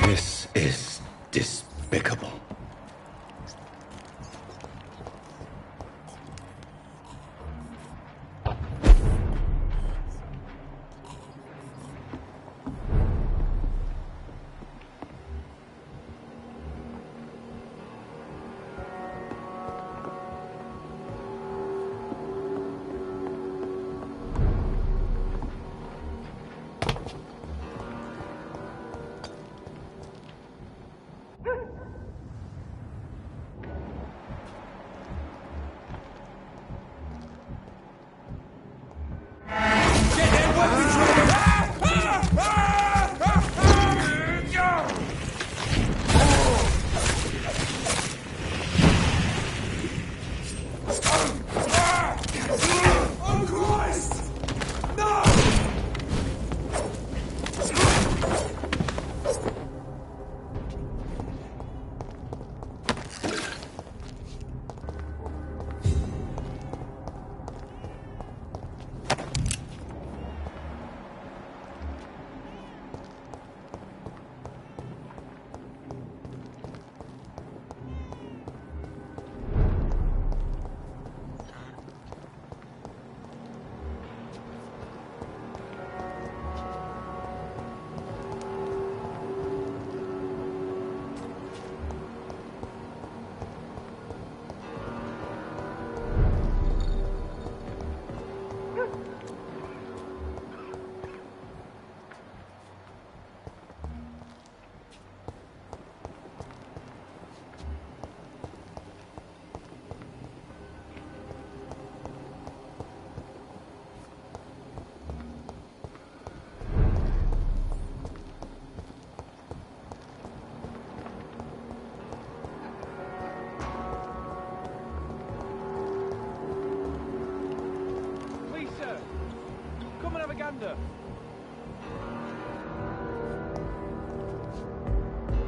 This is despicable.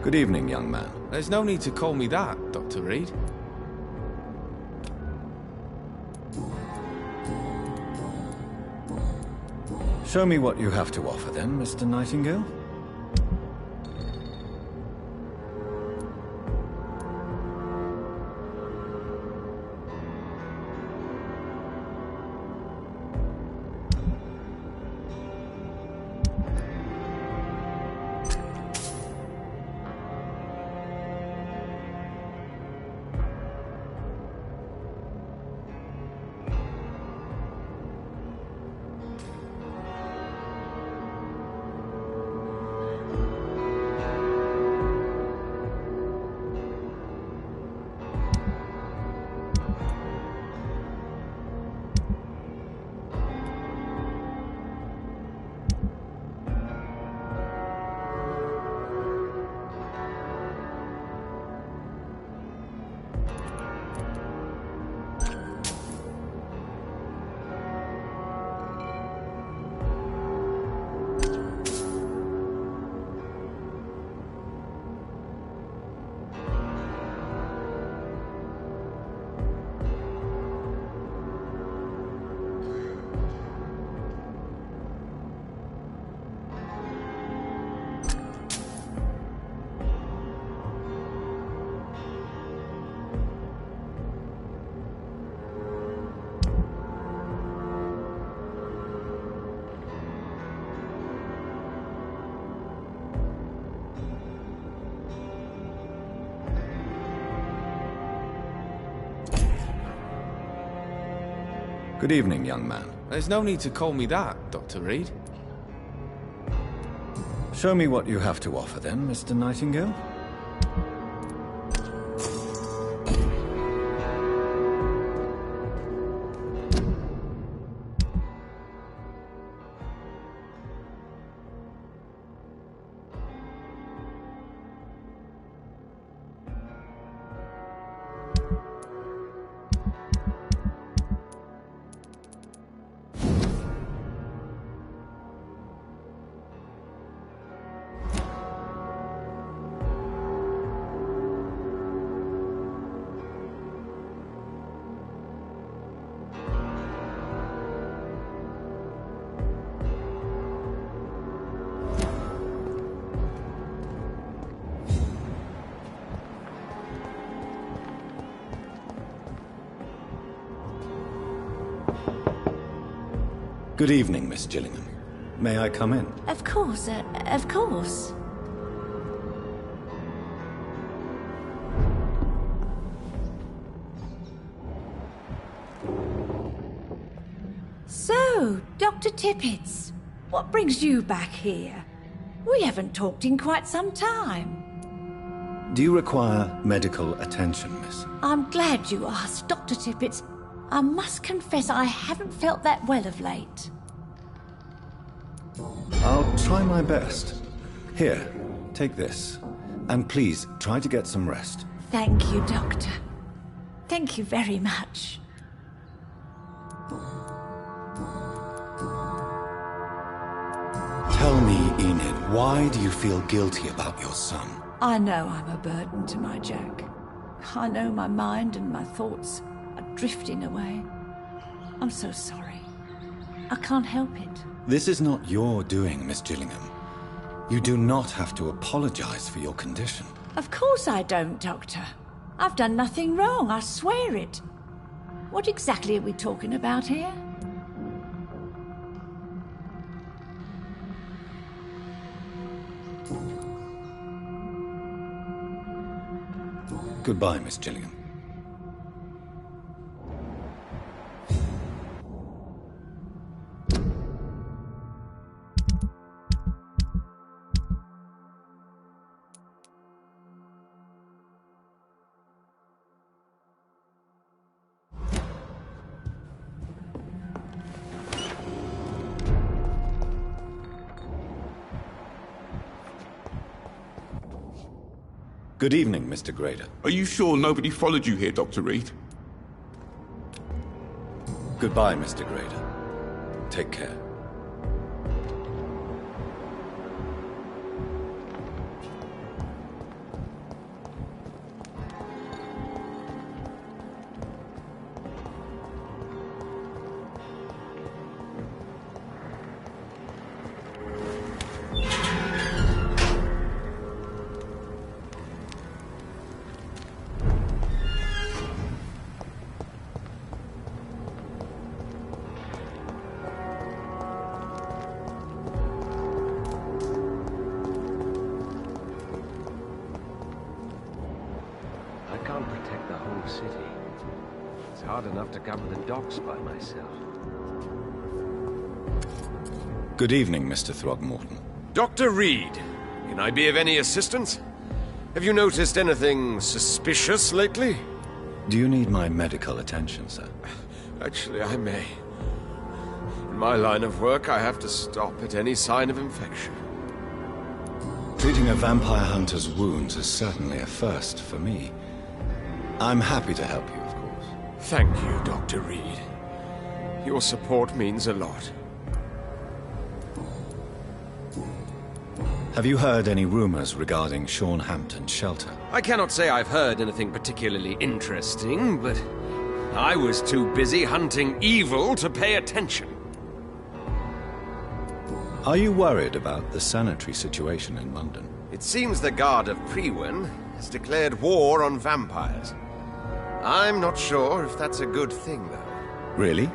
Good evening, young man. There's no need to call me that, Dr. Reed. Show me what you have to offer then, Mr. Nightingale. Good evening, young man. There's no need to call me that, Dr. Reed. Show me what you have to offer then, Mr. Nightingale. Good evening, Miss Gillingham. May I come in? Of course, of course. So, Dr. Tippets, what brings you back here? We haven't talked in quite some time. Do you require medical attention, miss? I'm glad you asked, Dr. Tippets. I must confess I haven't felt that well of late. I'll try my best. Here, take this. And please, try to get some rest. Thank you, Doctor. Thank you very much. Tell me, Enid, why do you feel guilty about your son? I know I'm a burden to my Jack. I know my mind and my thoughts are drifting away. I'm so sorry. I can't help it. This is not your doing, Miss Gillingham. You do not have to apologize for your condition. Of course I don't, Doctor. I've done nothing wrong, I swear it. What exactly are we talking about here? Goodbye, Miss Gillingham. Good evening, Mr. Grader. Are you sure nobody followed you here, Dr. Reed? Goodbye, Mr. Grader. Take care. Good evening, Mr. Throgmorton. Dr. Reed, can I be of any assistance? Have you noticed anything suspicious lately? Do you need my medical attention, sir? Actually, I may. In my line of work, I have to stop at any sign of infection. Treating a vampire hunter's wounds is certainly a first for me. I'm happy to help you, of course. Thank you, Dr. Reed. Your support means a lot. Have you heard any rumors regarding Sean Hampton's shelter? I cannot say I've heard anything particularly interesting, but I was too busy hunting evil to pay attention. Are you worried about the sanitary situation in London? It seems the Guard of Prewen has declared war on vampires. I'm not sure if that's a good thing, though. Really?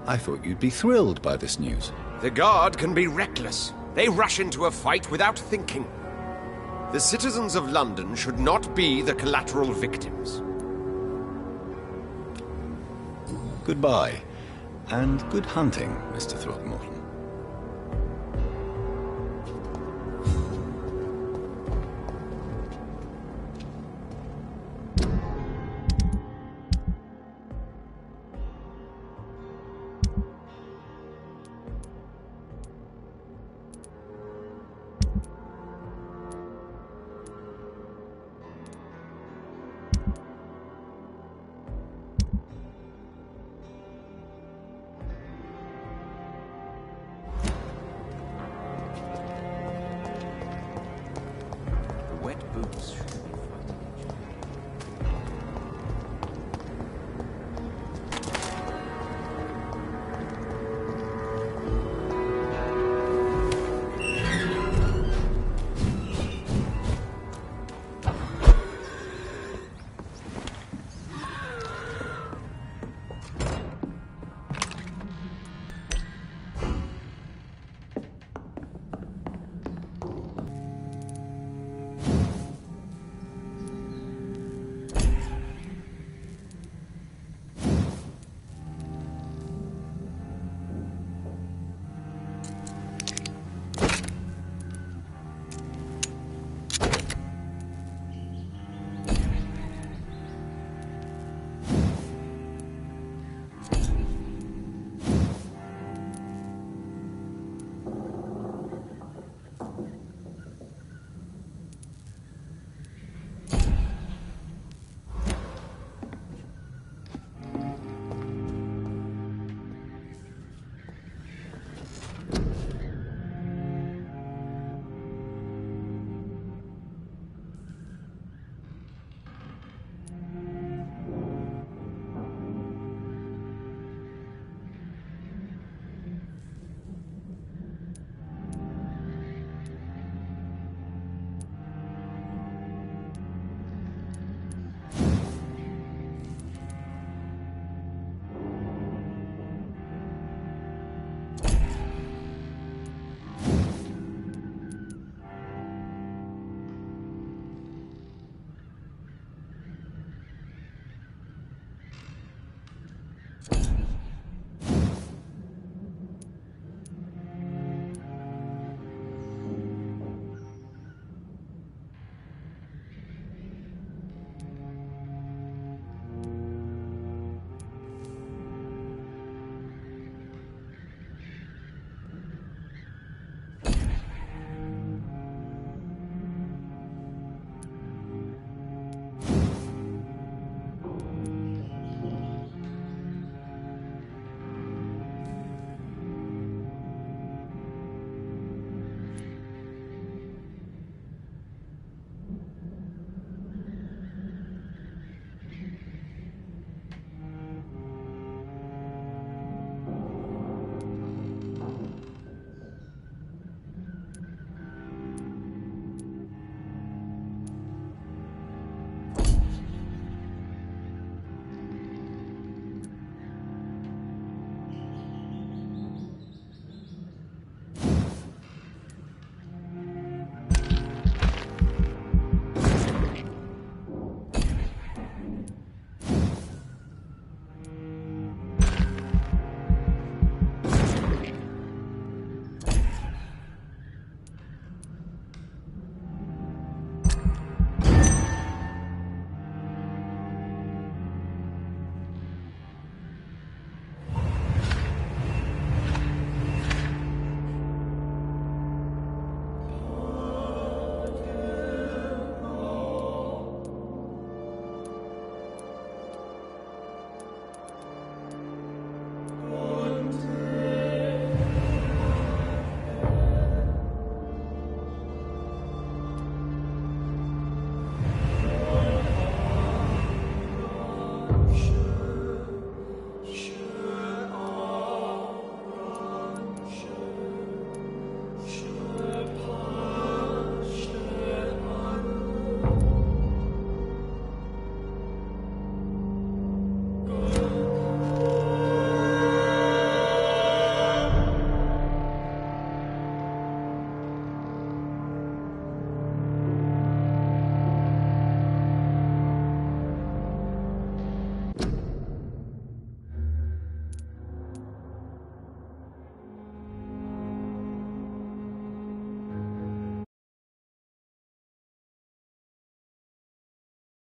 I thought you'd be thrilled by this news. The Guard can be reckless. They rush into a fight without thinking. The citizens of London should not be the collateral victims. Goodbye. And good hunting, Mr. Throckmorton. Wet boots